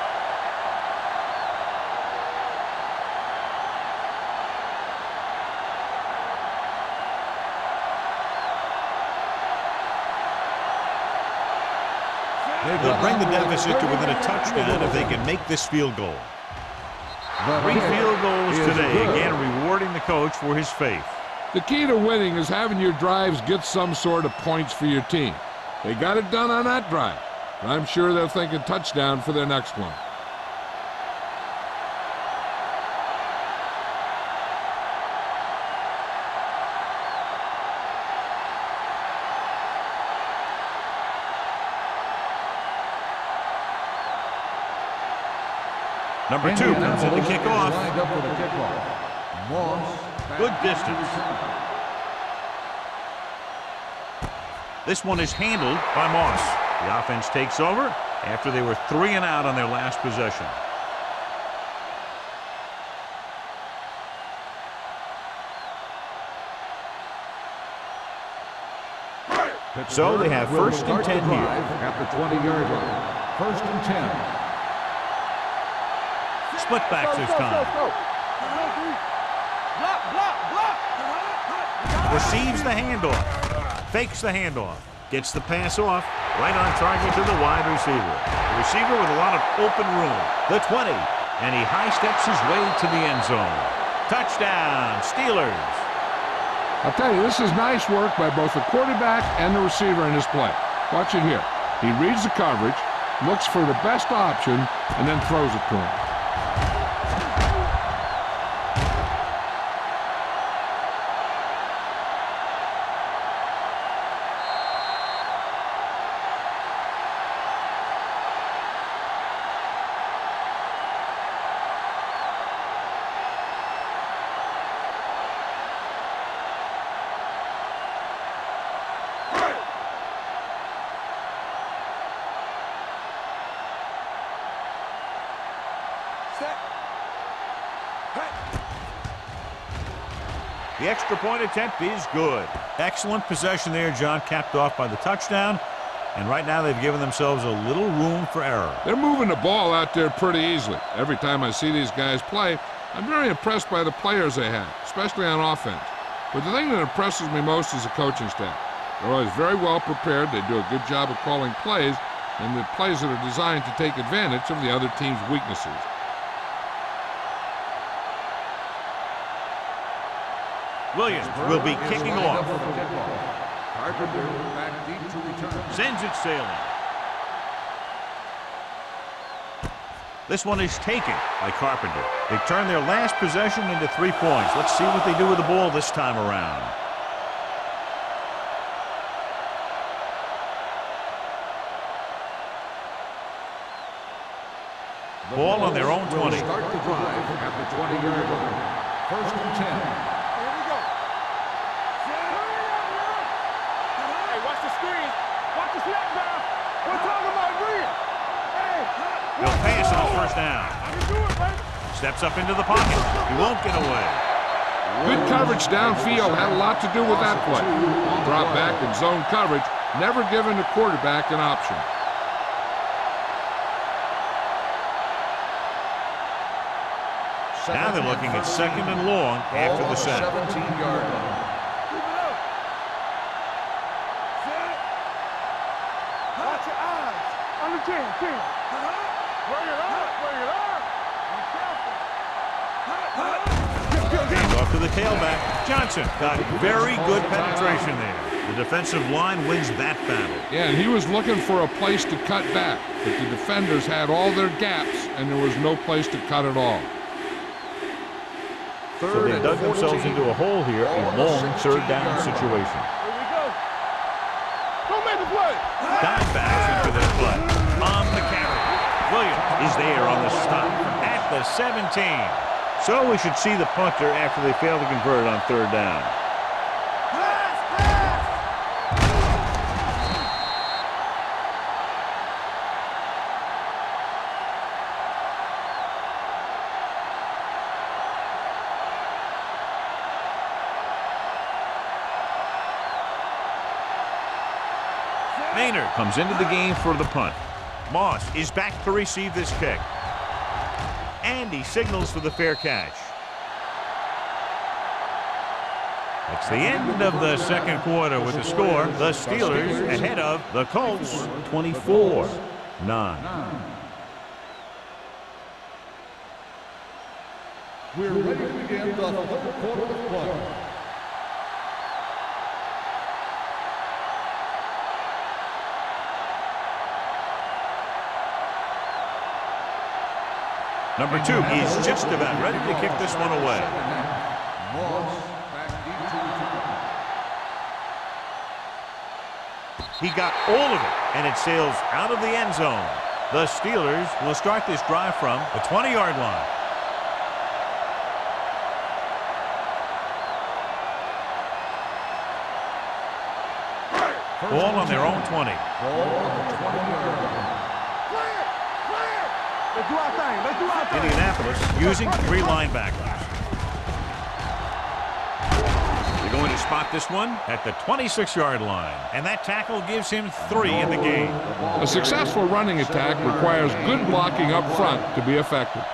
Speaker 1: They'll bring the deficit to within a touchdown if they can make this field goal. 3 field goals today, again rewarding the coach for his faith.
Speaker 4: The key to winning is having your drives get some sort of points for your team. They got it done on that drive. I'm sure they'll think a touchdown for their next one.
Speaker 1: Number 2 comes in to kick off. Good distance. This one is handled by Moss. The offense takes over after they were 3 and out on their last possession. So they have 1st and 10 here.
Speaker 2: At the 20-yard line. 1st and 10.
Speaker 1: Split backs this time. Receives the handoff. Fakes the handoff. Gets the pass off. Right on target to the wide receiver. The receiver with a lot of open room. The 20. And he high steps his way to the end zone. Touchdown, Steelers.
Speaker 4: I'll tell you, this is nice work by both the quarterback and the receiver in this play. Watch it here. He reads the coverage, looks for the best option, and then throws it to him.
Speaker 1: The extra point attempt is good. Excellent possession there, John, capped off by the touchdown. And right now they've given themselves a little room for error.
Speaker 4: They're moving the ball out there pretty easily. Every time I see these guys play, I'm very impressed by the players they have, especially on offense. But the thing that impresses me most is the coaching staff. They're always very well prepared. They do a good job of calling plays, and the plays that are designed to take advantage of the other team's weaknesses.
Speaker 1: Williams will be kicking off.
Speaker 2: Carpenter back deep to return.
Speaker 1: Sends it sailing. This one is taken by Carpenter. They turn their last possession into 3 points. Let's see what they do with the ball this time around. Ball on their own 20.
Speaker 2: Start the drive at the 20-yard line. First and 10.
Speaker 3: Here we go. Hey, watch the screen. Watch the snap down. We're talking about green. Hey.
Speaker 1: He'll pass on first down.
Speaker 3: I can do it, baby.
Speaker 1: Steps up into the pocket. He won't get away.
Speaker 4: Good coverage downfield had a lot to do with that play. Drop back and zone coverage, never giving the quarterback an option.
Speaker 1: Now they're looking at second and long after the set.
Speaker 2: 17-yard line.
Speaker 3: Keep it up. Set. Watch your eyes. On the 10. Bring it up. Bring it up. Be careful.
Speaker 1: Off to the tailback. Johnson got very good penetration there. The defensive line wins that battle.
Speaker 4: Yeah, and he was looking for a place to cut back, but the defenders had all their gaps, and there was no place to cut at all.
Speaker 1: So they dug themselves into a hole here, a long third down situation.
Speaker 3: Here we go. Don't make the play.
Speaker 1: Dimebacks into this play. On the carry. Williams is there on the stop at the 17. So we should see the punter after they fail to convert on third down. Maynard comes into the game for the punt. Moss is back to receive this kick. And he signals for the fair catch. That's the end of the second quarter with the score. The Steelers ahead of the Colts 24-9.
Speaker 2: We're ready to begin the third quarter of play.
Speaker 1: Number 2 is just about ready to kick this one away.
Speaker 2: Moss back deep to return.
Speaker 1: He got all of it, and it sails out of the end zone. The Steelers will start this drive from the 20-yard line. Ball on their own 20.
Speaker 2: Ball on the 20-yard line.
Speaker 3: Let's do our thing. Let's do our thing.
Speaker 1: Indianapolis using 3 linebackers. They're going to spot this one at the 26-yard line. And that tackle gives him 3 in the game.
Speaker 4: A successful running attack requires good blocking up front to be effective.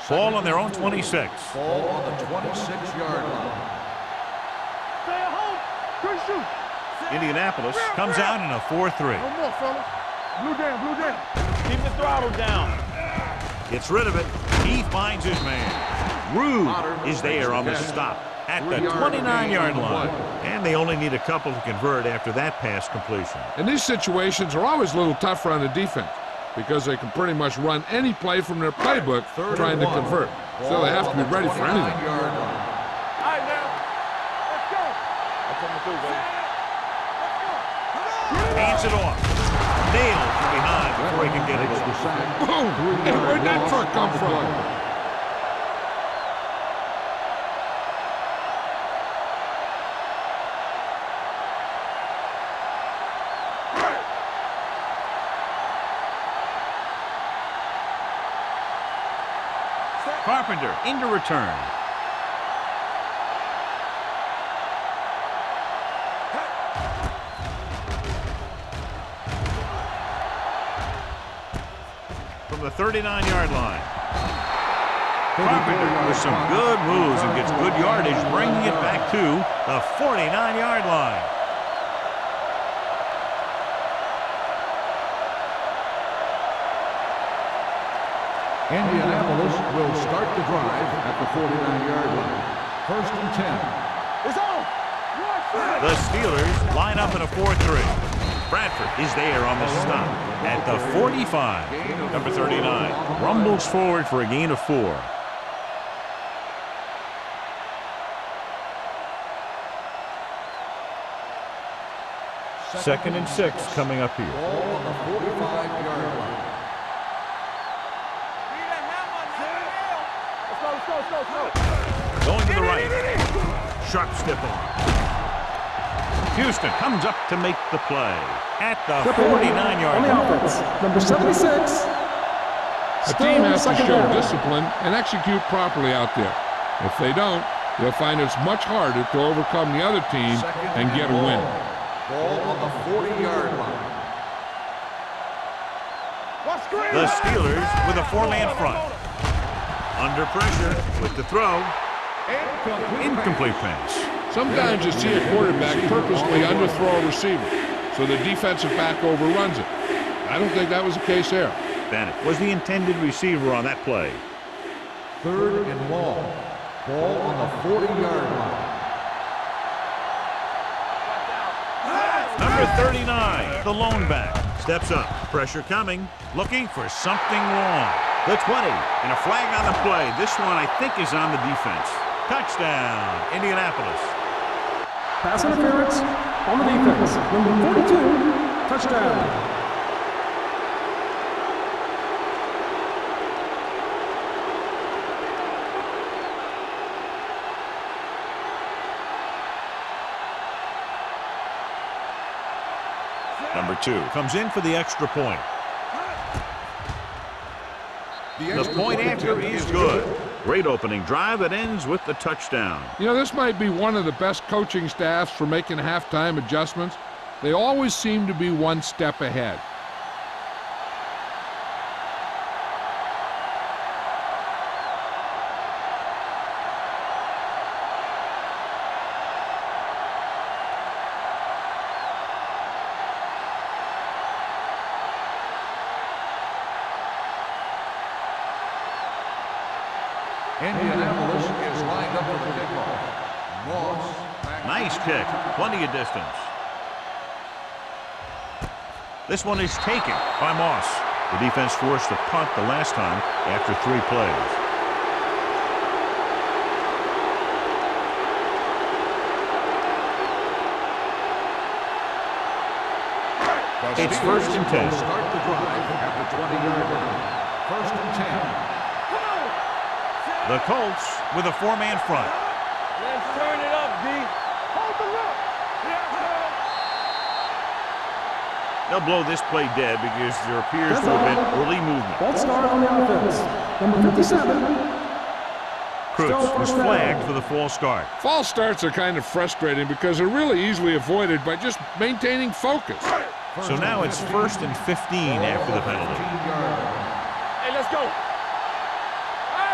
Speaker 1: Ball on their own 26.
Speaker 2: Ball on the 26-yard line.
Speaker 3: Stay at home. Good shoot.
Speaker 1: Indianapolis comes out in a 4-3.
Speaker 3: No more, fellas. Blue down, blue down. Keep the throttle down.
Speaker 1: Gets rid of it. He finds his man. Rude is there on the stop at the 29-yard line. And they only need a couple to convert after that pass completion.
Speaker 4: And these situations are always a little tougher on the defense because they can pretty much run any play from their playbook trying to convert. So they have to be ready for anything.
Speaker 3: All right, now. Let's go. I'm coming through, baby.
Speaker 1: Hands it off. Nailed from behind before he can get it.
Speaker 4: Boom! And where'd that truck come from?
Speaker 1: Carpenter into return. From the 39-yard line. Carpenter with some good moves and gets good yardage, bringing it back to the 49-yard line.
Speaker 2: Indianapolis will start the drive at the 49-yard line. First and 10.
Speaker 3: It's on.
Speaker 1: The Steelers line up in a 4-3. Bradford is there on the stop at the 45. Number 39 rumbles forward for a gain of 4. Second and 6 coming up here.
Speaker 2: Ball on the 45-yard line.
Speaker 1: Going to the right. Sharp step on. Houston comes up to make the play at the 49-yard
Speaker 5: On the
Speaker 1: line.
Speaker 5: offense, number 76.
Speaker 4: A team has to show discipline and execute properly out there. If they don't, they'll find it's much harder to overcome the other team and get a win.
Speaker 2: Ball on the 40-yard line.
Speaker 1: The Steelers with a 4-man front. Under pressure with the throw. Incomplete pass.
Speaker 4: Sometimes you see a quarterback purposely underthrow a receiver, so the defensive back overruns it. I don't think that was the case there.
Speaker 1: Bennett was the intended receiver on that play.
Speaker 2: Third and long. Ball on the 40-yard line.
Speaker 1: Number 39, the lone back, steps up. Pressure coming, looking for something wrong. The 20, and a flag on the play. This one, I think, is on the defense. Touchdown, Indianapolis.
Speaker 5: Pass interference on the defense. Number 42, touchdown.
Speaker 1: Number 2 comes in for the extra point. The point after is good. Great opening drive that ends with the touchdown.
Speaker 4: You know, this might be one of the best coaching staffs for making halftime adjustments. They always seem to be one step ahead.
Speaker 2: Indianapolis is lined up for the kickoff. Moss.
Speaker 1: Nice kick, plenty of distance. This one is taken by Moss. The defense forced a punt the last time after 3 plays. It's first and 10.
Speaker 2: Start the drive at the 20-yard line. First and 10.
Speaker 1: The Colts with a 4-man front.
Speaker 3: Let's turn it up, D. Hold the look.
Speaker 1: They'll blow this play dead because there appears to have been early movement.
Speaker 5: False start on the offense. Number 57.
Speaker 1: Cruz was flagged for the false start.
Speaker 4: False starts are kind of frustrating because they're really easily avoided by just maintaining focus.
Speaker 1: So now it's first and 15 after the penalty.
Speaker 3: Hey, let's go.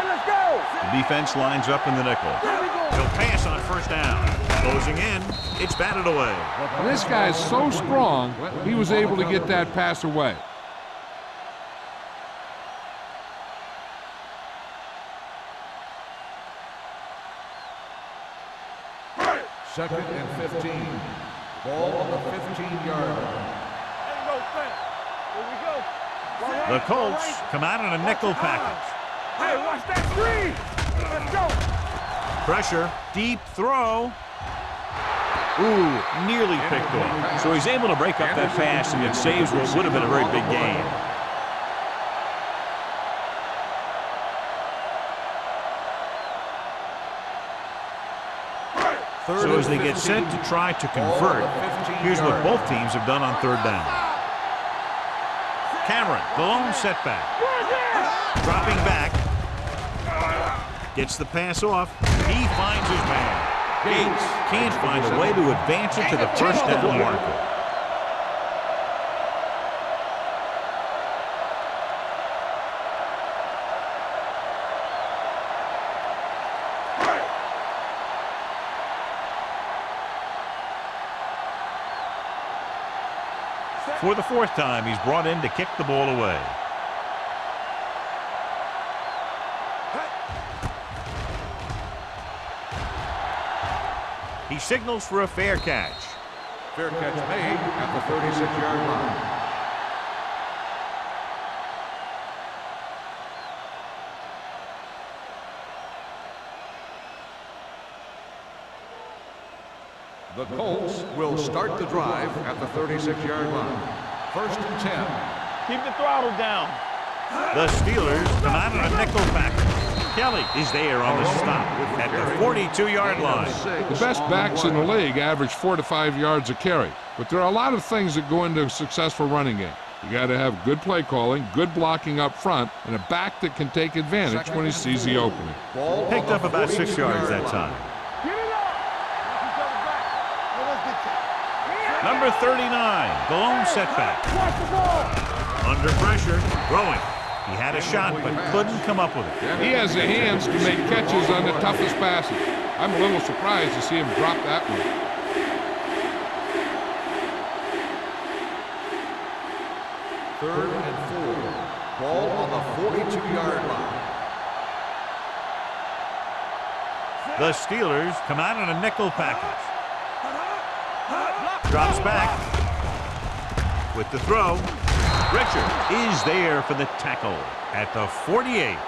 Speaker 3: Let's go!
Speaker 1: The defense lines up in the nickel. He'll pass on first down. Closing in, it's batted away.
Speaker 4: And this guy's so strong, he was able to get that pass away.
Speaker 2: Second and 15. Ball on the 15-yard line.
Speaker 1: The Colts come out in a nickel package.
Speaker 3: Hey, watch that screen! Let's go!
Speaker 1: Pressure, deep throw. Ooh, nearly picked off. So he's able to break up that pass, and it saves what would have been a very big gain. So as they get set to try to convert, here's what both teams have done on third down. Cameron, the lone setback. Dropping back. Gets the pass off. He finds his man. Gates can't find a way to advance it to the first down marker. For the fourth time, he's brought in to kick the ball away. He signals for a fair catch.
Speaker 2: Fair catch made at the 36-yard line. The Colts will start the drive at the 36-yard line. First and 10.
Speaker 3: Keep the throttle down.
Speaker 1: The Steelers come out on a nickel back. Kelly is there on the stop at the 42-yard line.
Speaker 4: The best backs in the league average 4 to 5 yards a carry, but there are a lot of things that go into a successful running game. You got to have good play calling, good blocking up front, and a back that can take advantage when he sees the opening.
Speaker 1: Picked up about 6 yards that time. Number 39, the lone setback. Under pressure, throwing. He had a shot, but couldn't come up with it.
Speaker 4: He has the hands to make catches on the toughest passes. I'm a little surprised to see him drop that one.
Speaker 2: Third and 4. Ball on the 42-yard line.
Speaker 1: The Steelers come out on a nickel package. Drops back. With the throw. Richard is there for the tackle at the 48.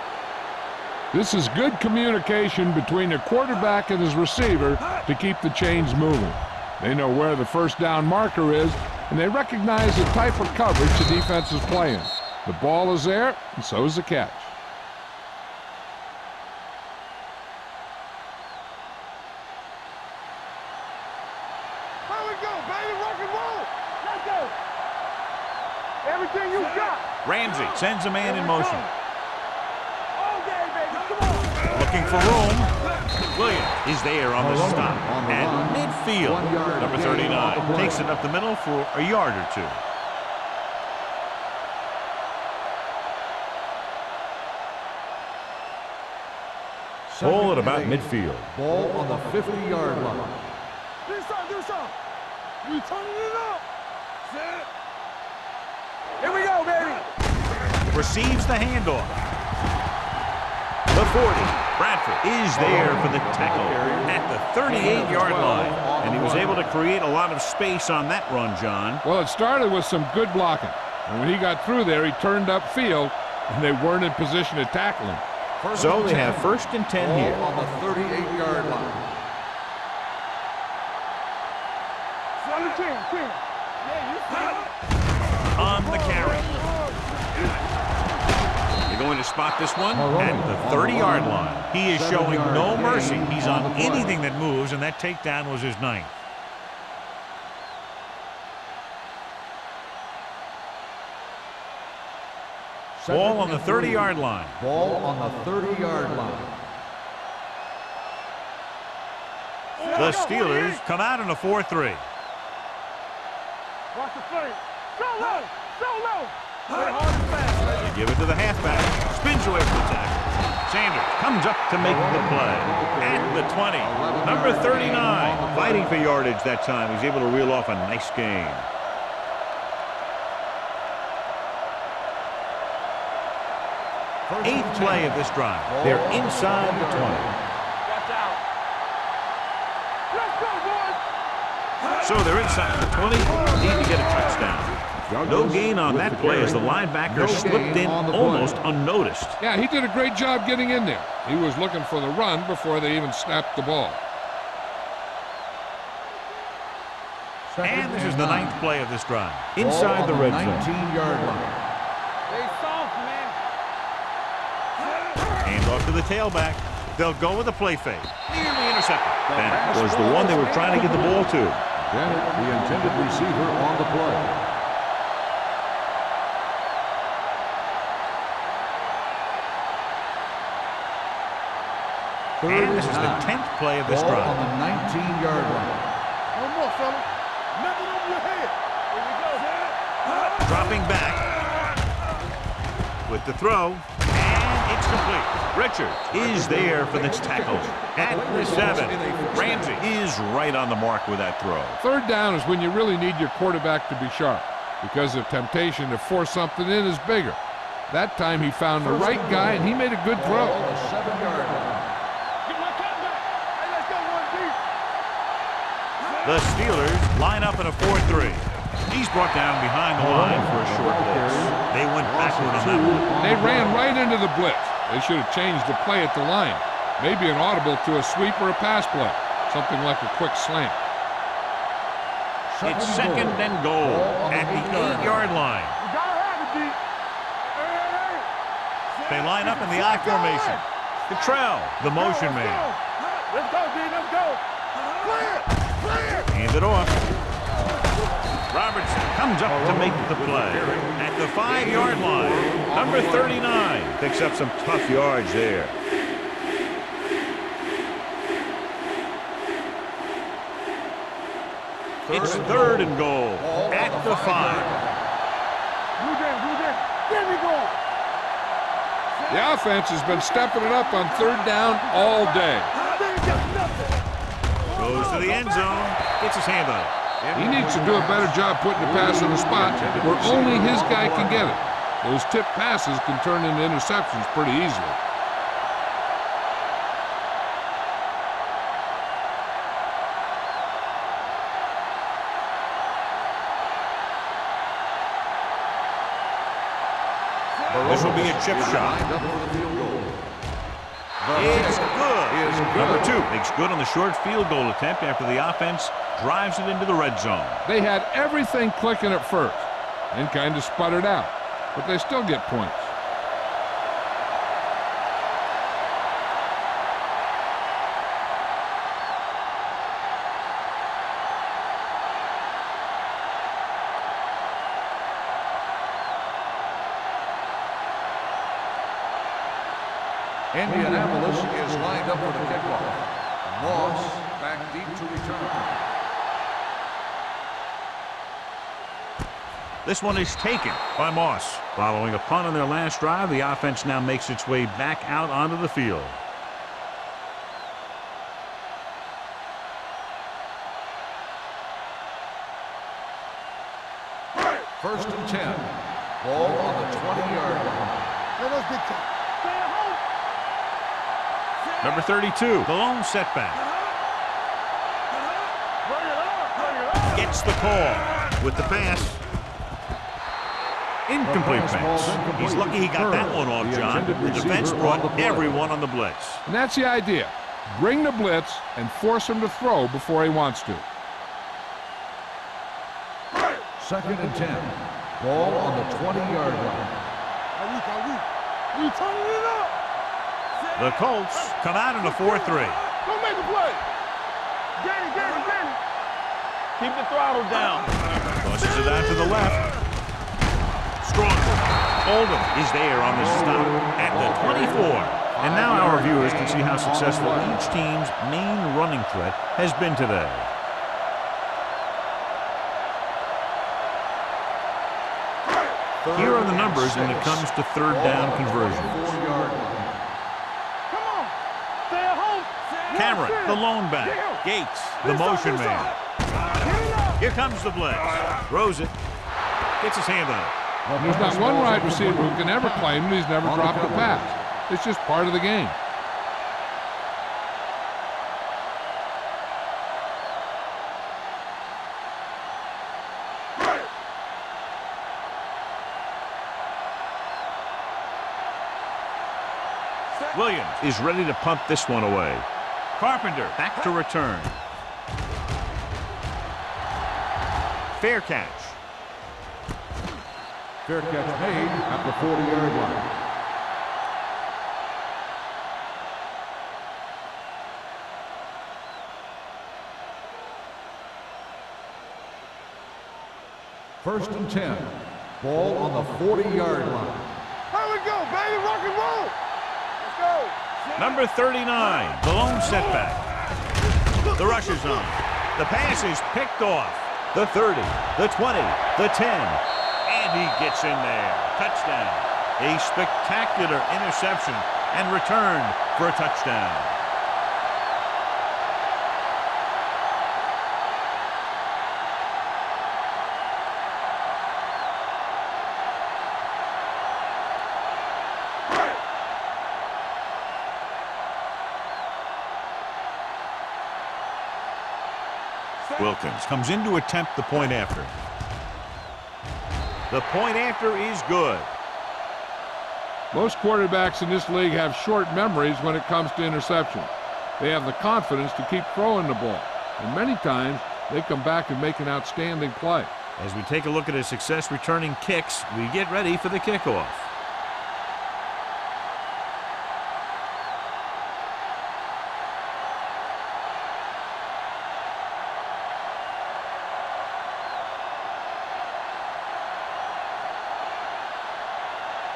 Speaker 4: This is good communication between the quarterback and his receiver to keep the chains moving. They know where the first down marker is, and they recognize the type of coverage the defense is playing. The ball is there, and so is the catch.
Speaker 3: Here we go, baby. Rock and roll. Let's go. Everything you got.
Speaker 1: Ramsey sends a man in motion.
Speaker 3: All day, baby. Come on.
Speaker 1: Looking for room. Williams is there on the stop at midfield. Number 39 takes it up the middle for a yard or two. Ball at about midfield.
Speaker 2: Ball on the 50-yard line.
Speaker 3: Do something. We turning it up. Here we go, baby.
Speaker 1: Receives the handoff. The 40. Bradford is there for the tackle at the 38-yard line. And he was able to create a lot of space on that run, John.
Speaker 4: Well, it started with some good blocking. And when he got through there, he turned upfield, and they weren't in position to tackle him.
Speaker 1: So they have first and 10 here.
Speaker 2: On the 38-yard line.
Speaker 1: On the carry. They're going to spot this one at the 30-yard line. He is showing no mercy. He's on anything that moves, and that takedown was his 9th. Ball on the 30-yard line.
Speaker 2: Ball on the 30-yard line.
Speaker 1: The Steelers come out in a 4-3.
Speaker 3: Watch the play. So low. Play hard and fast.
Speaker 1: They give it to the halfback. Spins away from the tackle. Sanders comes up to make the play. At the 20. Number 39. Fighting for yardage that time. He's able to reel off a nice gain. Eighth play of this drive. They're inside the 20.
Speaker 3: Watch out. Let's go, boys.
Speaker 1: So they're inside the 20. Need to get a touchdown. No gain on that play as the linebacker slipped in almost unnoticed.
Speaker 4: Yeah, he did a great job getting in there. He was looking for the run before they even snapped the ball.
Speaker 1: And this is the 9th play of this drive. Inside the red zone.
Speaker 2: 19-yard line.
Speaker 3: Stay soft, man.
Speaker 1: Hand off to the tailback. They'll go with a play fake. Nearly intercepted. That was the one they were trying to get the ball to.
Speaker 2: Bennett, the intended receiver, on the play.
Speaker 1: And this is the 10th play of this
Speaker 2: Ball
Speaker 1: drive.
Speaker 2: on the 19-yard line.
Speaker 3: One more, fella. Nothing over your head. Here we go.
Speaker 1: Dropping back with the throw, and it's complete. Richard is there for this tackle at the 7. Ramsey is right on the mark with that throw.
Speaker 4: Third down is when you really need your quarterback to be sharp because the temptation to force something in is bigger. That time he found the right guy, and he made a good throw.
Speaker 2: Ball on the 7-yard line.
Speaker 3: Get my cat back. Hey, let's go one deep.
Speaker 1: The Steelers line up in a 4-3. He's brought down behind the line for a short loss. They went backward on that one.
Speaker 4: They ran right into the blitz. They should have changed the play at the line. Maybe an audible to a sweep or a pass play. Something like a quick slant.
Speaker 1: It's second and goal at the 8-yard line.
Speaker 3: You gotta have it, deep.
Speaker 1: They line up in the I formation. Cottrell, the motion man.
Speaker 3: Let's go, D. Let's go. Clear. Clear.
Speaker 1: Hands it off. Robertson comes up to make the play. At the 5-yard line, number 39 picks up some tough yards there. It's third and goal at the 5.
Speaker 3: Blue Jay. There we go.
Speaker 4: The offense has been stepping it up on third down all day.
Speaker 3: They ain't got nothing.
Speaker 1: Goes to the end zone. Gets his hand on it.
Speaker 4: He needs to do a better job putting the pass in the spot where only his guy can get it. Those tip passes can turn into interceptions pretty easily.
Speaker 1: This will be a chip shot. It's good. Number 2 makes good on the short field goal attempt after the offense drives it into the red zone.
Speaker 4: They had everything clicking at first and kind of sputtered out, but they still get points.
Speaker 2: Indianapolis is lined up for the kickoff. Moss back deep to return.
Speaker 1: This one is taken by Moss. Following a punt on their last drive, the offense now makes its way back out onto the field.
Speaker 2: First and 10. Ball on the 20-yard line.
Speaker 3: Let us get to stay at home.
Speaker 1: Number 32, the lone setback.
Speaker 3: Bring it up.
Speaker 1: Gets the call with the pass. Incomplete pass. He's lucky he got that one off, John. The defense brought everyone on the blitz.
Speaker 4: And that's the idea. Bring the blitz and force him to throw before he wants to.
Speaker 2: Second and 10. Ball on the 20-yard line.
Speaker 3: We turning it up.
Speaker 1: The Colts come out in a 4-3.
Speaker 3: Go make the play. Get it. Keep the throttle down.
Speaker 1: Tosses it out to the left. Strong. Oldham is there on the stop at the 24. And now our viewers can see how successful each team's main running threat has been today. Here are the numbers when it comes to third down conversions.
Speaker 2: 4-yard line.
Speaker 3: Come on. Stay at home.
Speaker 1: Cameron, the lone back. Gates, the motion man. Here comes the blitz. Throws it. Gets his hand on it.
Speaker 4: There's not one wide receiver who can ever claim that he's never dropped a pass. It's just part of the game.
Speaker 1: Williams is ready to punt this one away. Carpenter back to return. Fair catch.
Speaker 2: Fair catch made at the 40-yard line. First and 10. Ball on the 40-yard line.
Speaker 3: Here we go, baby. Rock and roll. Let's go.
Speaker 1: Number 39, the lone setback. The rush is on. The pass is picked off. The 30, the 20, the 10. And he gets in there. Touchdown. A spectacular interception and return for a touchdown. Wilkins comes in to attempt the point after. The point after is good.
Speaker 4: Most quarterbacks in this league have short memories when it comes to interception. They have the confidence to keep throwing the ball, and many times they come back and make an outstanding play.
Speaker 1: As we take a look at his success returning kicks, we get ready for the kickoff.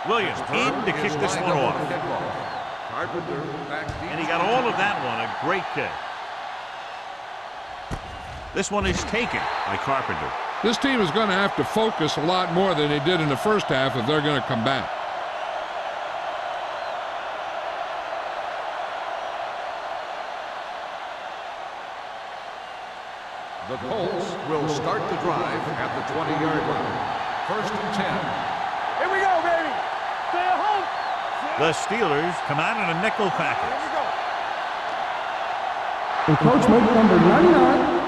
Speaker 1: Williams in to kick this one off. And he got all of that one, a great kick. This one is taken by Carpenter.
Speaker 4: This team is going to have to focus a lot more than they did in the first half if they're going to come back.
Speaker 2: The Colts will start the drive at the 20-yard line. 1st and 10.
Speaker 3: Here we go, baby. Stay at home.
Speaker 1: The Steelers come out in a nickel package.
Speaker 5: Encroachment number 99.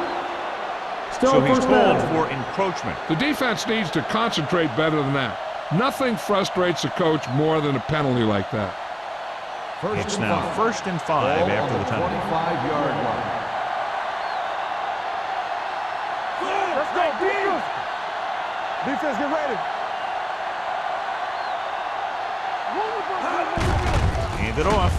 Speaker 5: Still
Speaker 1: So he's
Speaker 5: first
Speaker 1: called
Speaker 5: down.
Speaker 1: for encroachment.
Speaker 4: The defense needs to concentrate better than that. Nothing frustrates a coach more than a penalty like that.
Speaker 1: It's now 1st and 5 after the penalty.
Speaker 2: 25-yard line.
Speaker 3: Let's go, defense. Defense, get ready.
Speaker 1: Hand it off.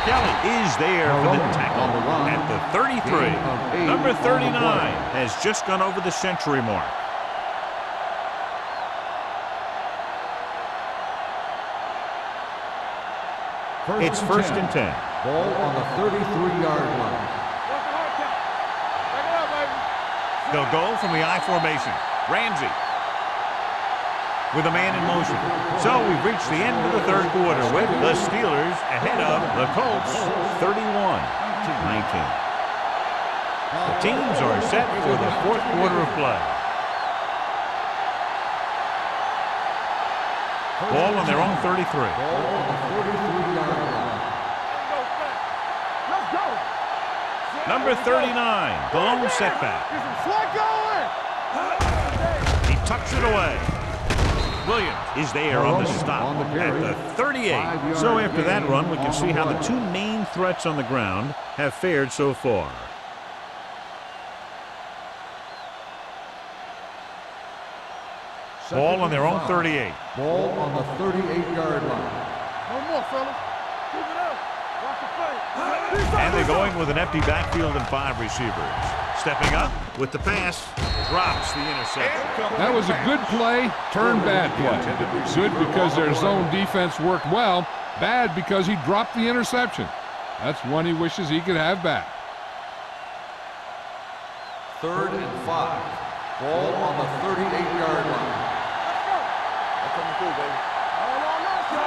Speaker 1: Kelly is there for the tackle at the 33. Number 39 has just gone over the century mark. It's 1st and 10.
Speaker 2: Ball on the 33-yard line.
Speaker 1: They'll go from the I formation. Ramsey with a man in motion. So we've reached the end of the third quarter with the Steelers ahead of the Colts 31-19. The teams are set for the fourth quarter of play. Ball on their own 33.
Speaker 2: Ball on the 43-yard line.
Speaker 3: Let's go.
Speaker 1: Number 39, the lone setback. He tucks it away. Williams is there on the stop at the 38. So after that run, we can see how the two main threats on the ground have fared so far. Ball on their own 38.
Speaker 2: Ball on the 38-yard line.
Speaker 3: No more, fellas. Keep it up. Watch the play.
Speaker 1: And they're going with an empty backfield and 5 receivers. Stepping up with the pass, drops the interception.
Speaker 4: That was a good play, turned bad play. Good because their zone defense worked well, bad because he dropped the interception. That's one he wishes he could have back.
Speaker 2: 3rd and 5. Ball on the 38-yard line.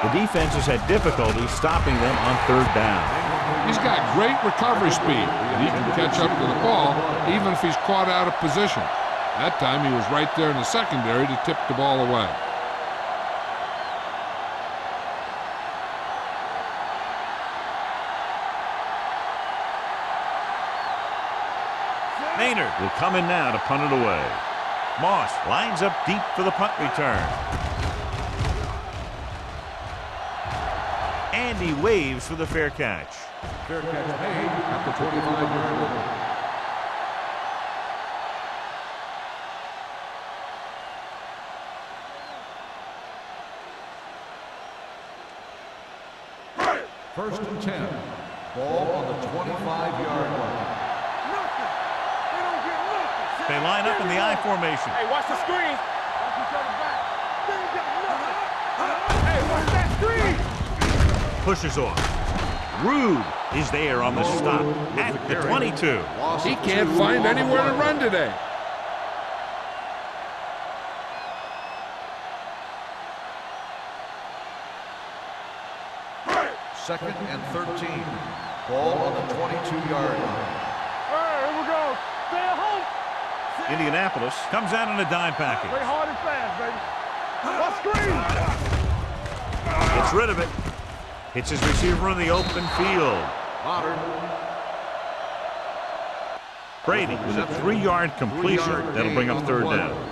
Speaker 1: The defense has had difficulty stopping them on 3rd down.
Speaker 4: He's got great recovery speed, and he can catch up to the ball even if he's caught out of position. That time he was right there in the secondary to tip the ball away.
Speaker 1: Maynard will come in now to punt it away. Moss lines up deep for the punt return. And he waves for the fair catch.
Speaker 2: Fair catch made at the 25-yard line. First and 10. Ball on the 25-yard line.
Speaker 1: They line up in the I formation.
Speaker 3: Hey, watch the screen. Watch each other back. Hey, watch that screen.
Speaker 1: pushes off. Rude is there on the stop at the 22.
Speaker 4: He can't find anywhere to run today.
Speaker 2: Second and 13. Ball on the 22-yard line.
Speaker 3: All right, here we go. Stay at home.
Speaker 1: Indianapolis comes out in a dime package.
Speaker 3: Play hard and fast, baby. What screen?
Speaker 1: Gets rid of it. Hits his receiver in the open field.
Speaker 2: Modern.
Speaker 1: Brady with a 3-yard completion. That'll bring up third down.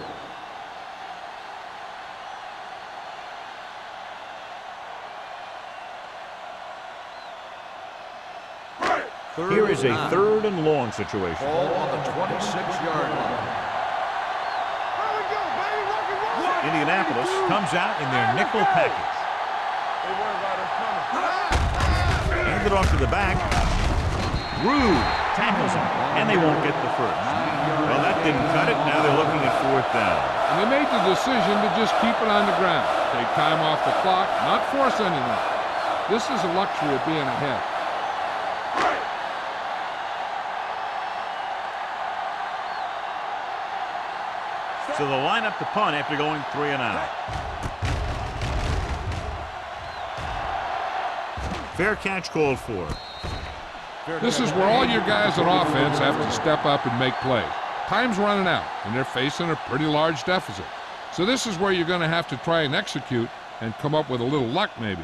Speaker 1: Here is a third and long situation.
Speaker 2: Ball on the 26-yard line.
Speaker 1: Indianapolis comes out in their nickel package.
Speaker 3: They worry about us coming.
Speaker 1: Hand it off to the back. Rude tackles him, and they won't get the first. Well, that didn't cut it. Now they're looking at fourth down.
Speaker 4: And they made the decision to just keep it on the ground. Take time off the clock, not force anything. This is a luxury of being ahead.
Speaker 1: So they'll line up the punt after going 3 and out. Fair catch called for.
Speaker 4: This is where all your guys on offense have to step up and make plays. Time's running out, and they're facing a pretty large deficit. So this is where you're going to have to try and execute and come up with a little luck, maybe.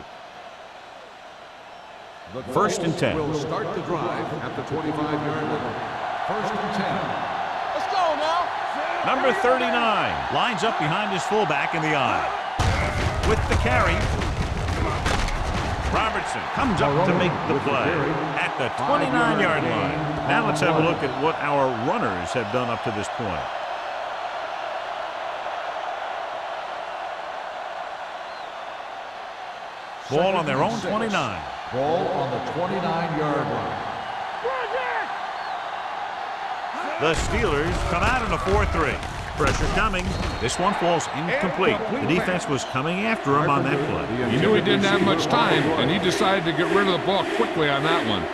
Speaker 1: First and 10.
Speaker 2: Will start the drive at the 25-yard line. First and 10.
Speaker 3: Let's go now.
Speaker 1: Number 39 lines up behind his fullback in the eye. With the carry, Robertson comes up to make the play at the 29-yard line. Now let's have a look at what our runners have done up to this point. Ball on their own 29.
Speaker 2: Ball on the 29-yard line.
Speaker 1: The Steelers come out in a 4-3. Pressure coming. This one falls incomplete. The defense was coming after him on that play.
Speaker 4: He knew he didn't have much time, and he decided to get rid of the ball quickly on that one.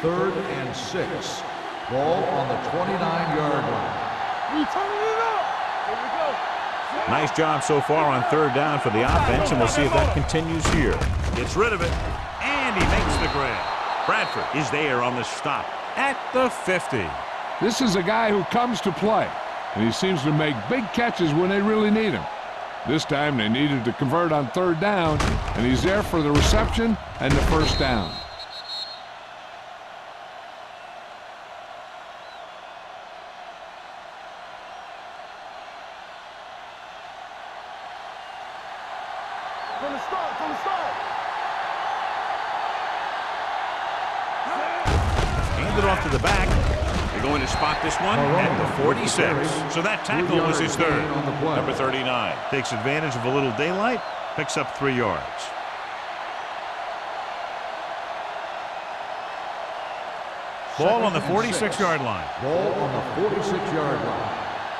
Speaker 2: Third and 6. Ball on the 29-yard line.
Speaker 3: We turning it up. Here we go.
Speaker 1: Nice job so far on third down for the offense, and we'll see if that continues here. Gets rid of it, and he makes the grab. Bradford is there on the stop at the 50.
Speaker 4: This is a guy who comes to play, and he seems to make big catches when they really need him. This time they needed to convert on third down, and he's there for the reception and the first down.
Speaker 3: From the start, from the start.
Speaker 1: Hand it off to the back. They're going to spot this one at the 46. So that tackle was his third. Number 39 takes advantage of a little daylight, picks up 3 yards. Ball on the 46-yard line.
Speaker 2: Ball on the 46-yard line.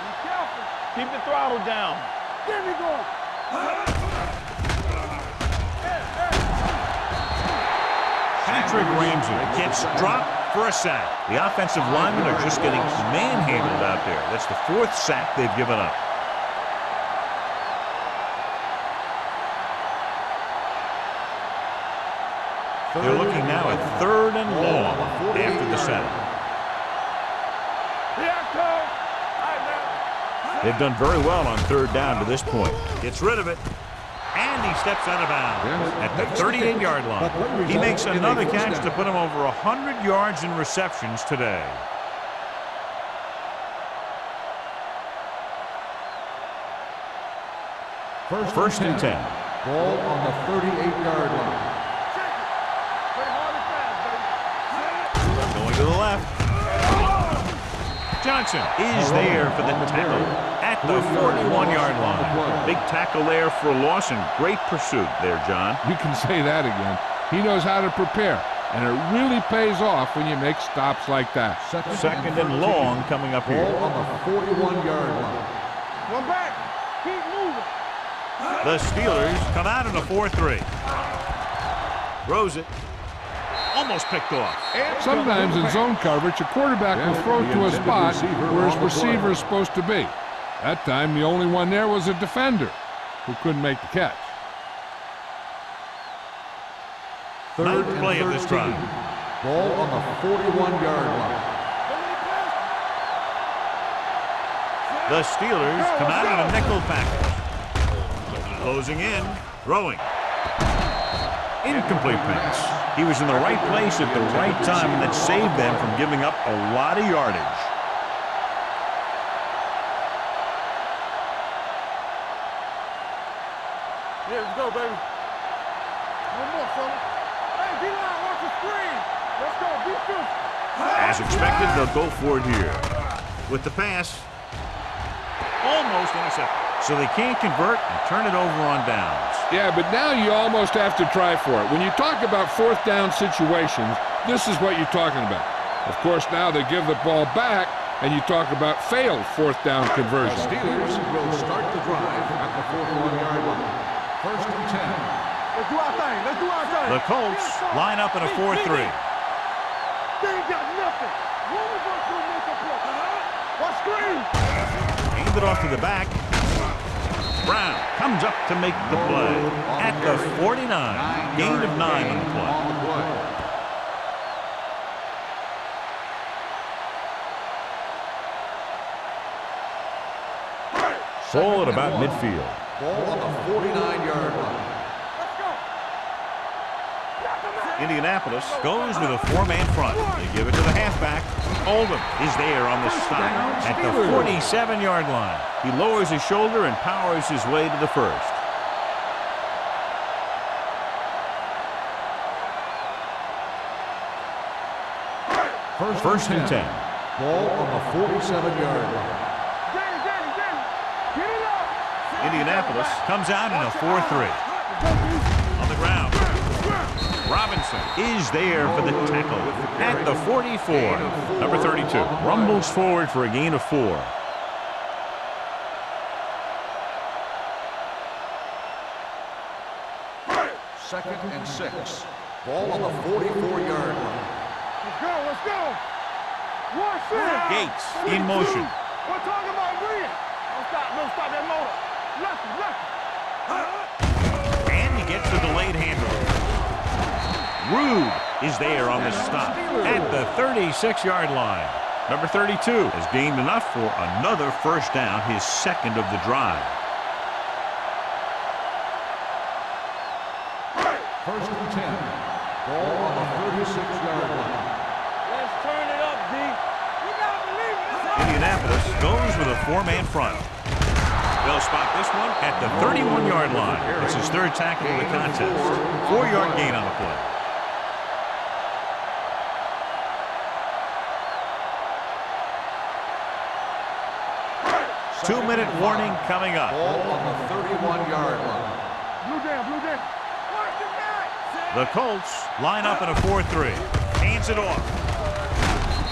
Speaker 3: Be careful. Keep the throttle down. There we go.
Speaker 1: Patrick Ramsey gets dropped for a sack. The offensive linemen are just getting manhandled out there. That's the 4th sack they've given up. They're looking now at third and long after the sack. They've done very well on third down to this point. Gets rid of it. And he steps out of bounds at the 38-yard line. He makes another catch to put him over 100 yards in receptions today. First and 10.
Speaker 2: Ball on the 38-yard line.
Speaker 1: Going to the left. Johnson is there for the tackle at the 41-yard line. Big tackle there for a loss and great pursuit there, John.
Speaker 4: You can say that again. He knows how to prepare, and it really pays off when you make stops like that.
Speaker 1: Second and long coming up here.
Speaker 2: Ball on the 41-yard line.
Speaker 3: One back. Keep moving.
Speaker 1: The Steelers come out in a 4-3. Throws it. Almost picked off.
Speaker 4: Sometimes in zone coverage, a quarterback will throw to a spot where his receiver is supposed to be. That time, the only one there was a defender who couldn't make the catch.
Speaker 1: Ninth play of this drive.
Speaker 2: Ball on the 41-yard line.
Speaker 1: The Steelers come out in a nickel package. Closing in, throwing. Incomplete pass. He was in the right place at the right time, and that saved them from giving up a lot of yardage.
Speaker 3: Yeah, let's go, baby. One more, fella. Hey, D-line, watch the screen. Let's go, defense.
Speaker 1: As expected, they'll go for it here. With the pass, almost intercepted. So they can't convert and turn it over on downs.
Speaker 4: Yeah, but now you almost have to try for it. When you talk about fourth down situations, this is what you're talking about. Of course, now they give the ball back, and you talk about failed fourth down
Speaker 2: The
Speaker 4: conversion.
Speaker 2: Steelers will start the drive at the 41-yard line. First and 10.
Speaker 3: Let's do our thing. Let's do our thing.
Speaker 1: The Colts line up in a 4-3.
Speaker 3: They ain't got nothing. One of us will make a play. What screen?
Speaker 1: Aimed it off to the back. Brown comes up to make the play at the 49. Gain of 9 on the play.
Speaker 2: On the play.
Speaker 1: Ball at about midfield.
Speaker 2: Ball on the 49-yard line.
Speaker 3: Let's go.
Speaker 1: Indianapolis goes with a four-man front. They give it to the halfback. Oldham is there on the stop at the 47-yard line. He lowers his shoulder and powers his way to the first. First and 10.
Speaker 2: Ball on the 47-yard line.
Speaker 3: Danny, get it up.
Speaker 1: Indianapolis comes out in a 4-3. On the ground. Robinson is there for the tackle at the 44. Number 32 rumbles forward for a gain of 4.
Speaker 2: Second and 6. Ball on the 44-yard line.
Speaker 3: Let's go. Watch it.
Speaker 1: Gates in motion.
Speaker 3: We're talking about Green. Don't stop that motor. Left.
Speaker 1: And he gets the delayed handoff. Rude is there on the stop at the 36-yard line. Number 32 has gained enough for another first down, his second of the drive.
Speaker 2: First and 10. Ball on the 36-yard line.
Speaker 3: Let's turn it up, D. You gotta believe it.
Speaker 1: Indianapolis goes with a four-man front. They'll spot this one at the 31-yard line. It's his third tackle of the contest. 4-yard gain on the play. Two-minute warning coming up.
Speaker 2: Ball on the 31-yard line.
Speaker 3: Blue down. Watch the back.
Speaker 1: The Colts line up in a 4-3. Hands it off.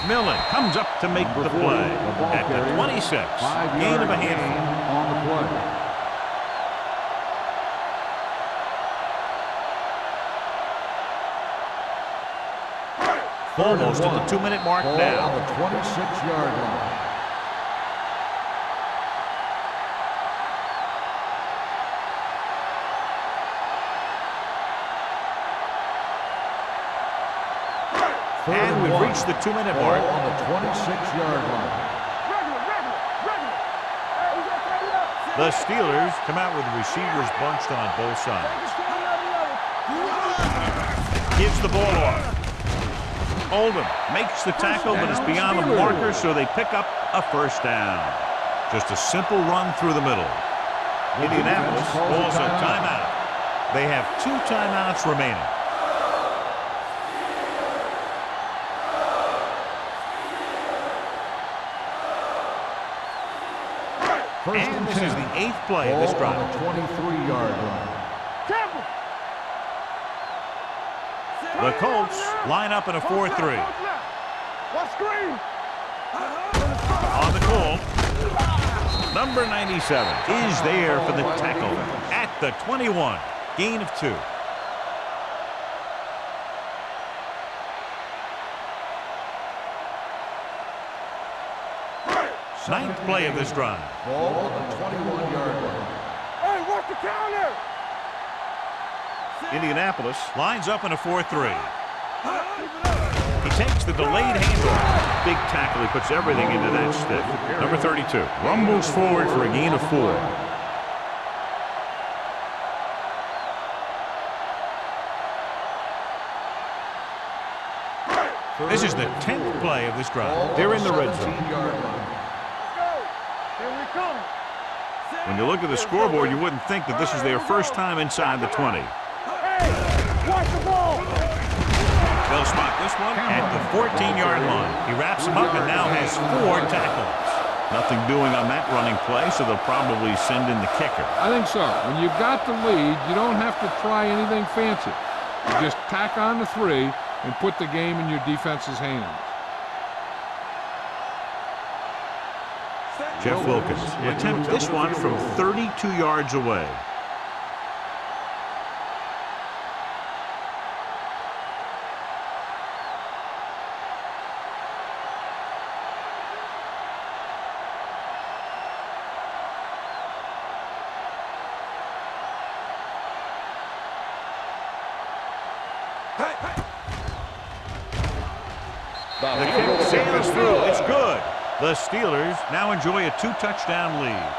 Speaker 1: Millen comes up to make the play at the 26. Gain of a handful.
Speaker 2: On the play.
Speaker 1: Almost at the 2-minute mark
Speaker 2: Ball
Speaker 1: now.
Speaker 2: on the 26-yard line.
Speaker 1: And we've reached the 2-minute
Speaker 2: Ball
Speaker 1: mark.
Speaker 2: on the 26-yard line.
Speaker 3: Regular. Hey, who's that coming up?
Speaker 1: The Steelers come out with receivers bunched on both sides. Gives the ball off. Oldham makes the tackle, but it's beyond the marker, so they pick up a first down. Just a simple run through the middle. Indianapolis calls a timeout. They have 2 timeouts remaining. And this is the 8th play of this
Speaker 2: Ball on
Speaker 1: drive.
Speaker 2: the 23-yard line.
Speaker 3: Temple.
Speaker 1: The Colts line up in a 4-3.
Speaker 3: What screen?
Speaker 1: On the call, number 97 is there for the tackle at the 21. Gain of 2. Ninth play of this drive.
Speaker 2: Ball on the 21-yard line.
Speaker 3: Hey, watch the counter!
Speaker 1: Indianapolis lines up in a 4-3. He takes the delayed handoff. Big tackle. He puts everything into that stick. Number 32 rumbles forward for a gain of 4. This is the 10th play of this drive. They're in the red zone. When you look at the scoreboard, you wouldn't think that this is their first time inside the 20.
Speaker 3: Hey, watch the ball!
Speaker 1: They'll spot this one at the 14-yard line. He wraps him up and now has 4 tackles. Nothing doing on that running play, so they'll probably send in the kicker.
Speaker 4: I think so. When you've got the lead, you don't have to try anything fancy. You just tack on the 3 and put the game in your defense's hands.
Speaker 1: Jeff Wilkins will attempt this one from 32 yards away. The kick sails through. It's good. The Steelers now enjoy a 2-touchdown lead.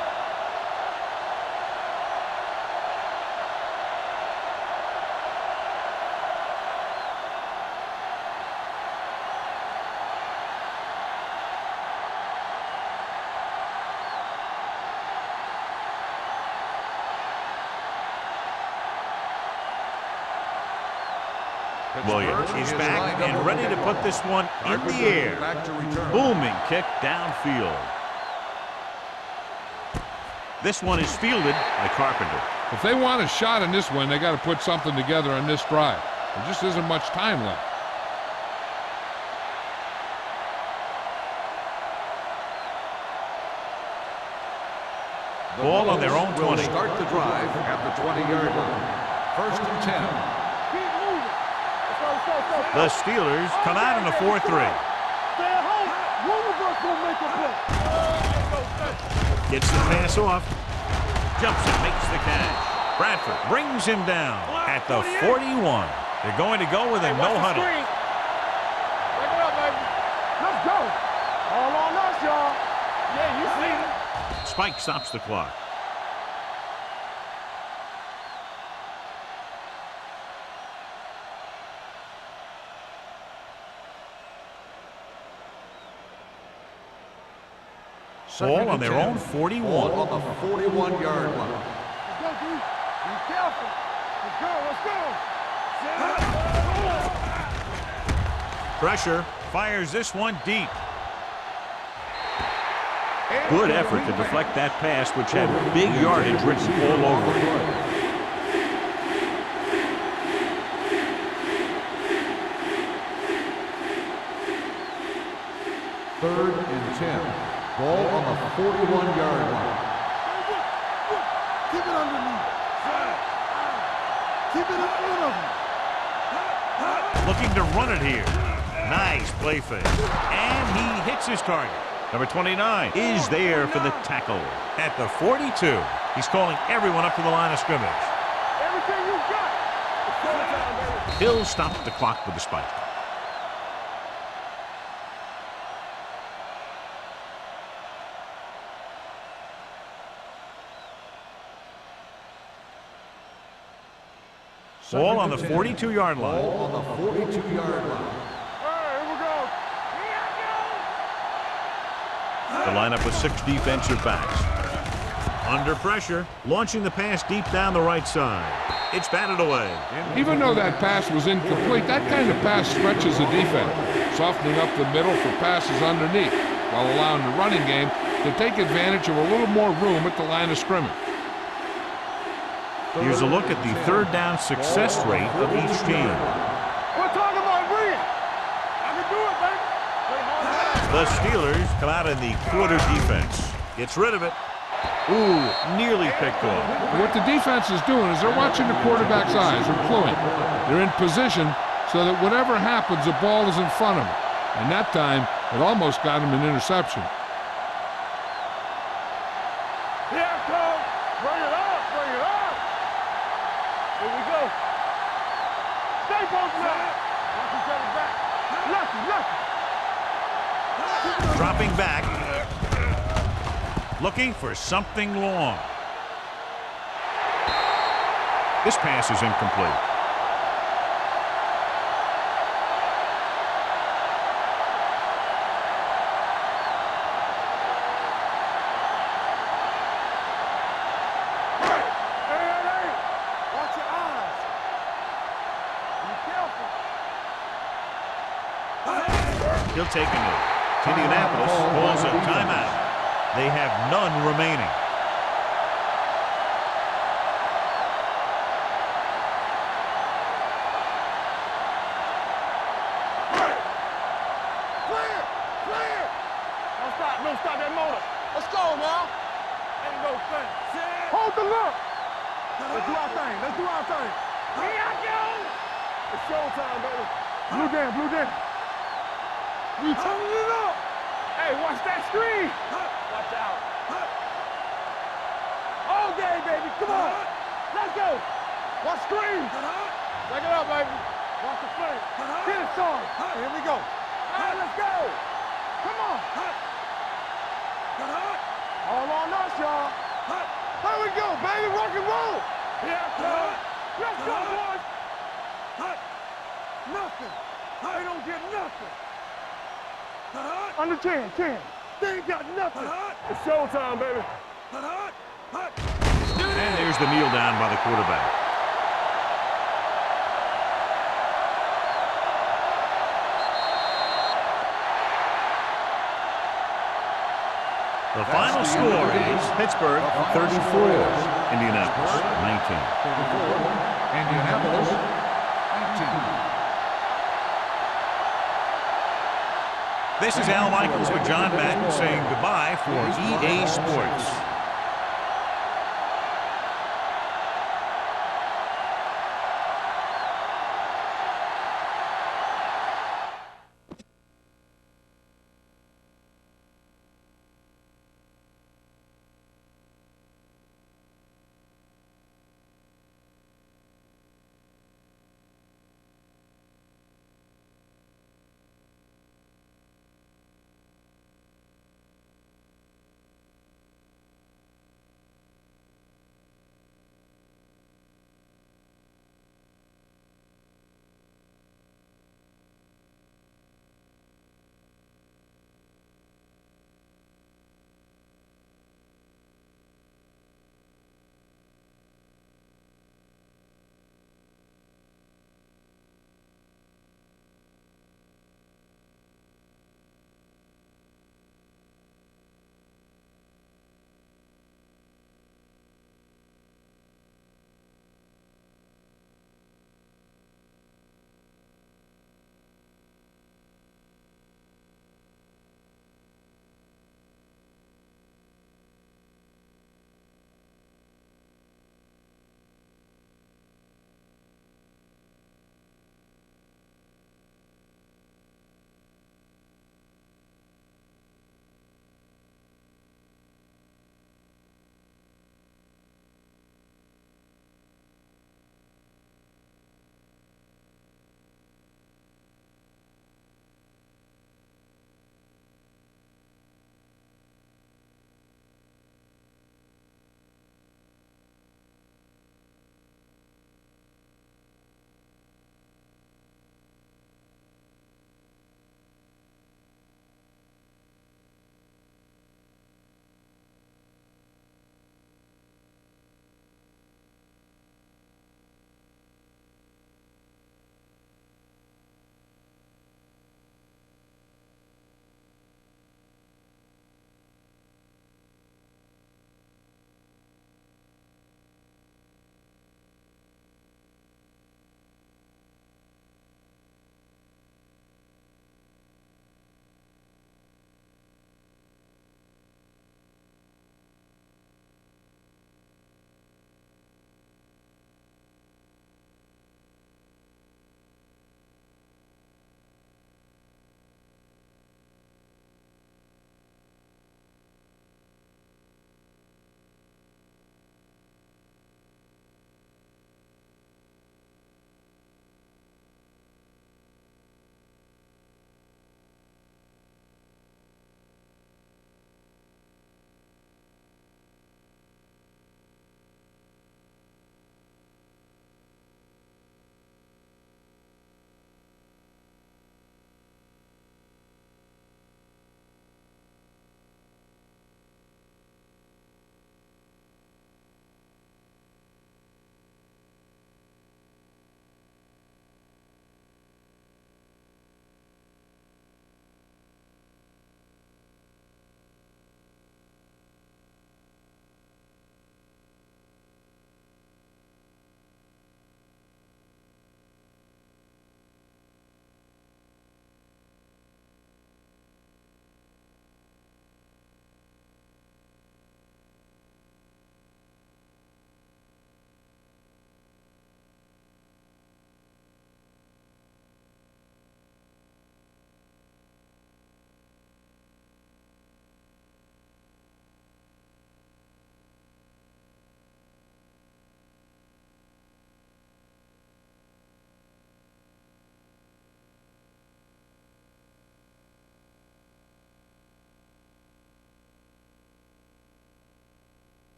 Speaker 1: Williams is back and ready to put this one in the air. Booming kick downfield. This one is fielded by Carpenter.
Speaker 4: If they want a shot in this one, they got to put something together on this drive. There just isn't much time left.
Speaker 1: Ball on their own 20.
Speaker 2: Will start the drive at the 20-yard line. 1st and 10.
Speaker 1: The Steelers come out in a 4-3. Gets the pass off. Jumps and makes the catch. Bradford brings him down at the 41. They're going to go with a no huddle.
Speaker 3: Let's go. All on us, y'all. Yeah, you see it.
Speaker 1: Spike stops the clock. Ball on their own 41.
Speaker 2: Ball on the 41-yard line.
Speaker 3: Let's go, D. Be careful. Let's go, let's go.
Speaker 1: Pressure. Fires this one deep. Good effort to deflect that pass, which had big yardage written all over it.
Speaker 2: 3rd and 10. Ball on the 41-yard line.
Speaker 3: Keep it underneath. Keep it in front of him.
Speaker 1: Looking to run it here. Nice play fake. And he hits his target. Number 29 is there for the tackle. At the 42, he's calling everyone up to the line of scrimmage.
Speaker 3: Everything you got.
Speaker 1: Hill stops the clock with the spike. Ball on the 42-yard line.
Speaker 2: Ball on the 42-yard line.
Speaker 3: All right, here we go.
Speaker 1: The lineup with 6 defensive backs. Under pressure, launching the pass deep down the right side. It's batted away.
Speaker 4: Even though that pass was incomplete, that kind of pass stretches the defense, softening up the middle for passes underneath, while allowing the running game to take advantage of a little more room at the line of scrimmage.
Speaker 1: Here's a look at the 3rd down success rate of each team.
Speaker 3: We're talking about Reed. I can do it, baby.
Speaker 1: The Steelers come out in the quarter defense. Gets rid of it. Ooh, nearly picked off.
Speaker 4: What the defense is doing is they're watching the quarterback's eyes, or Chloe. They're in position so that whatever happens, the ball is in front of them. And that time, it almost got him an interception.
Speaker 3: Here it comes. Bring it up. Bring it up. Here we go. Stay posted up. Watch each other back. Lucky, lucky.
Speaker 1: Dropping back. Looking for something long. This pass is incomplete.
Speaker 3: Watch your eyes. Be careful.
Speaker 1: He'll take a knee. Indianapolis calls a timeout. They have none remaining.
Speaker 3: Clear! Clear! Don't stop that motor. Let's go now. Ain't no thing. Hold the look. Let's do our thing. Let's do our thing. Here I go. It's showtime, baby. Blue down, blue down. We turning it up. Hey, watch that screen. Watch out. All day, baby. Come on. Let's go. Watch screen. Check it out, baby. Watch the play. Get it, son. Here we go. All right, let's go. Come on. All on us, y'all. There we go, baby. Rock and roll. Here I come. Let's go, boys. Nothing. They don't get nothing. Under 10, 10. They ain't got nothing. It's showtime, baby.
Speaker 1: And there's the kneel down by the quarterback. The final score is Pittsburgh 34, Indianapolis 19.
Speaker 2: Indianapolis 19.
Speaker 1: This is Al Michaels with John Madden saying goodbye for EA Sports.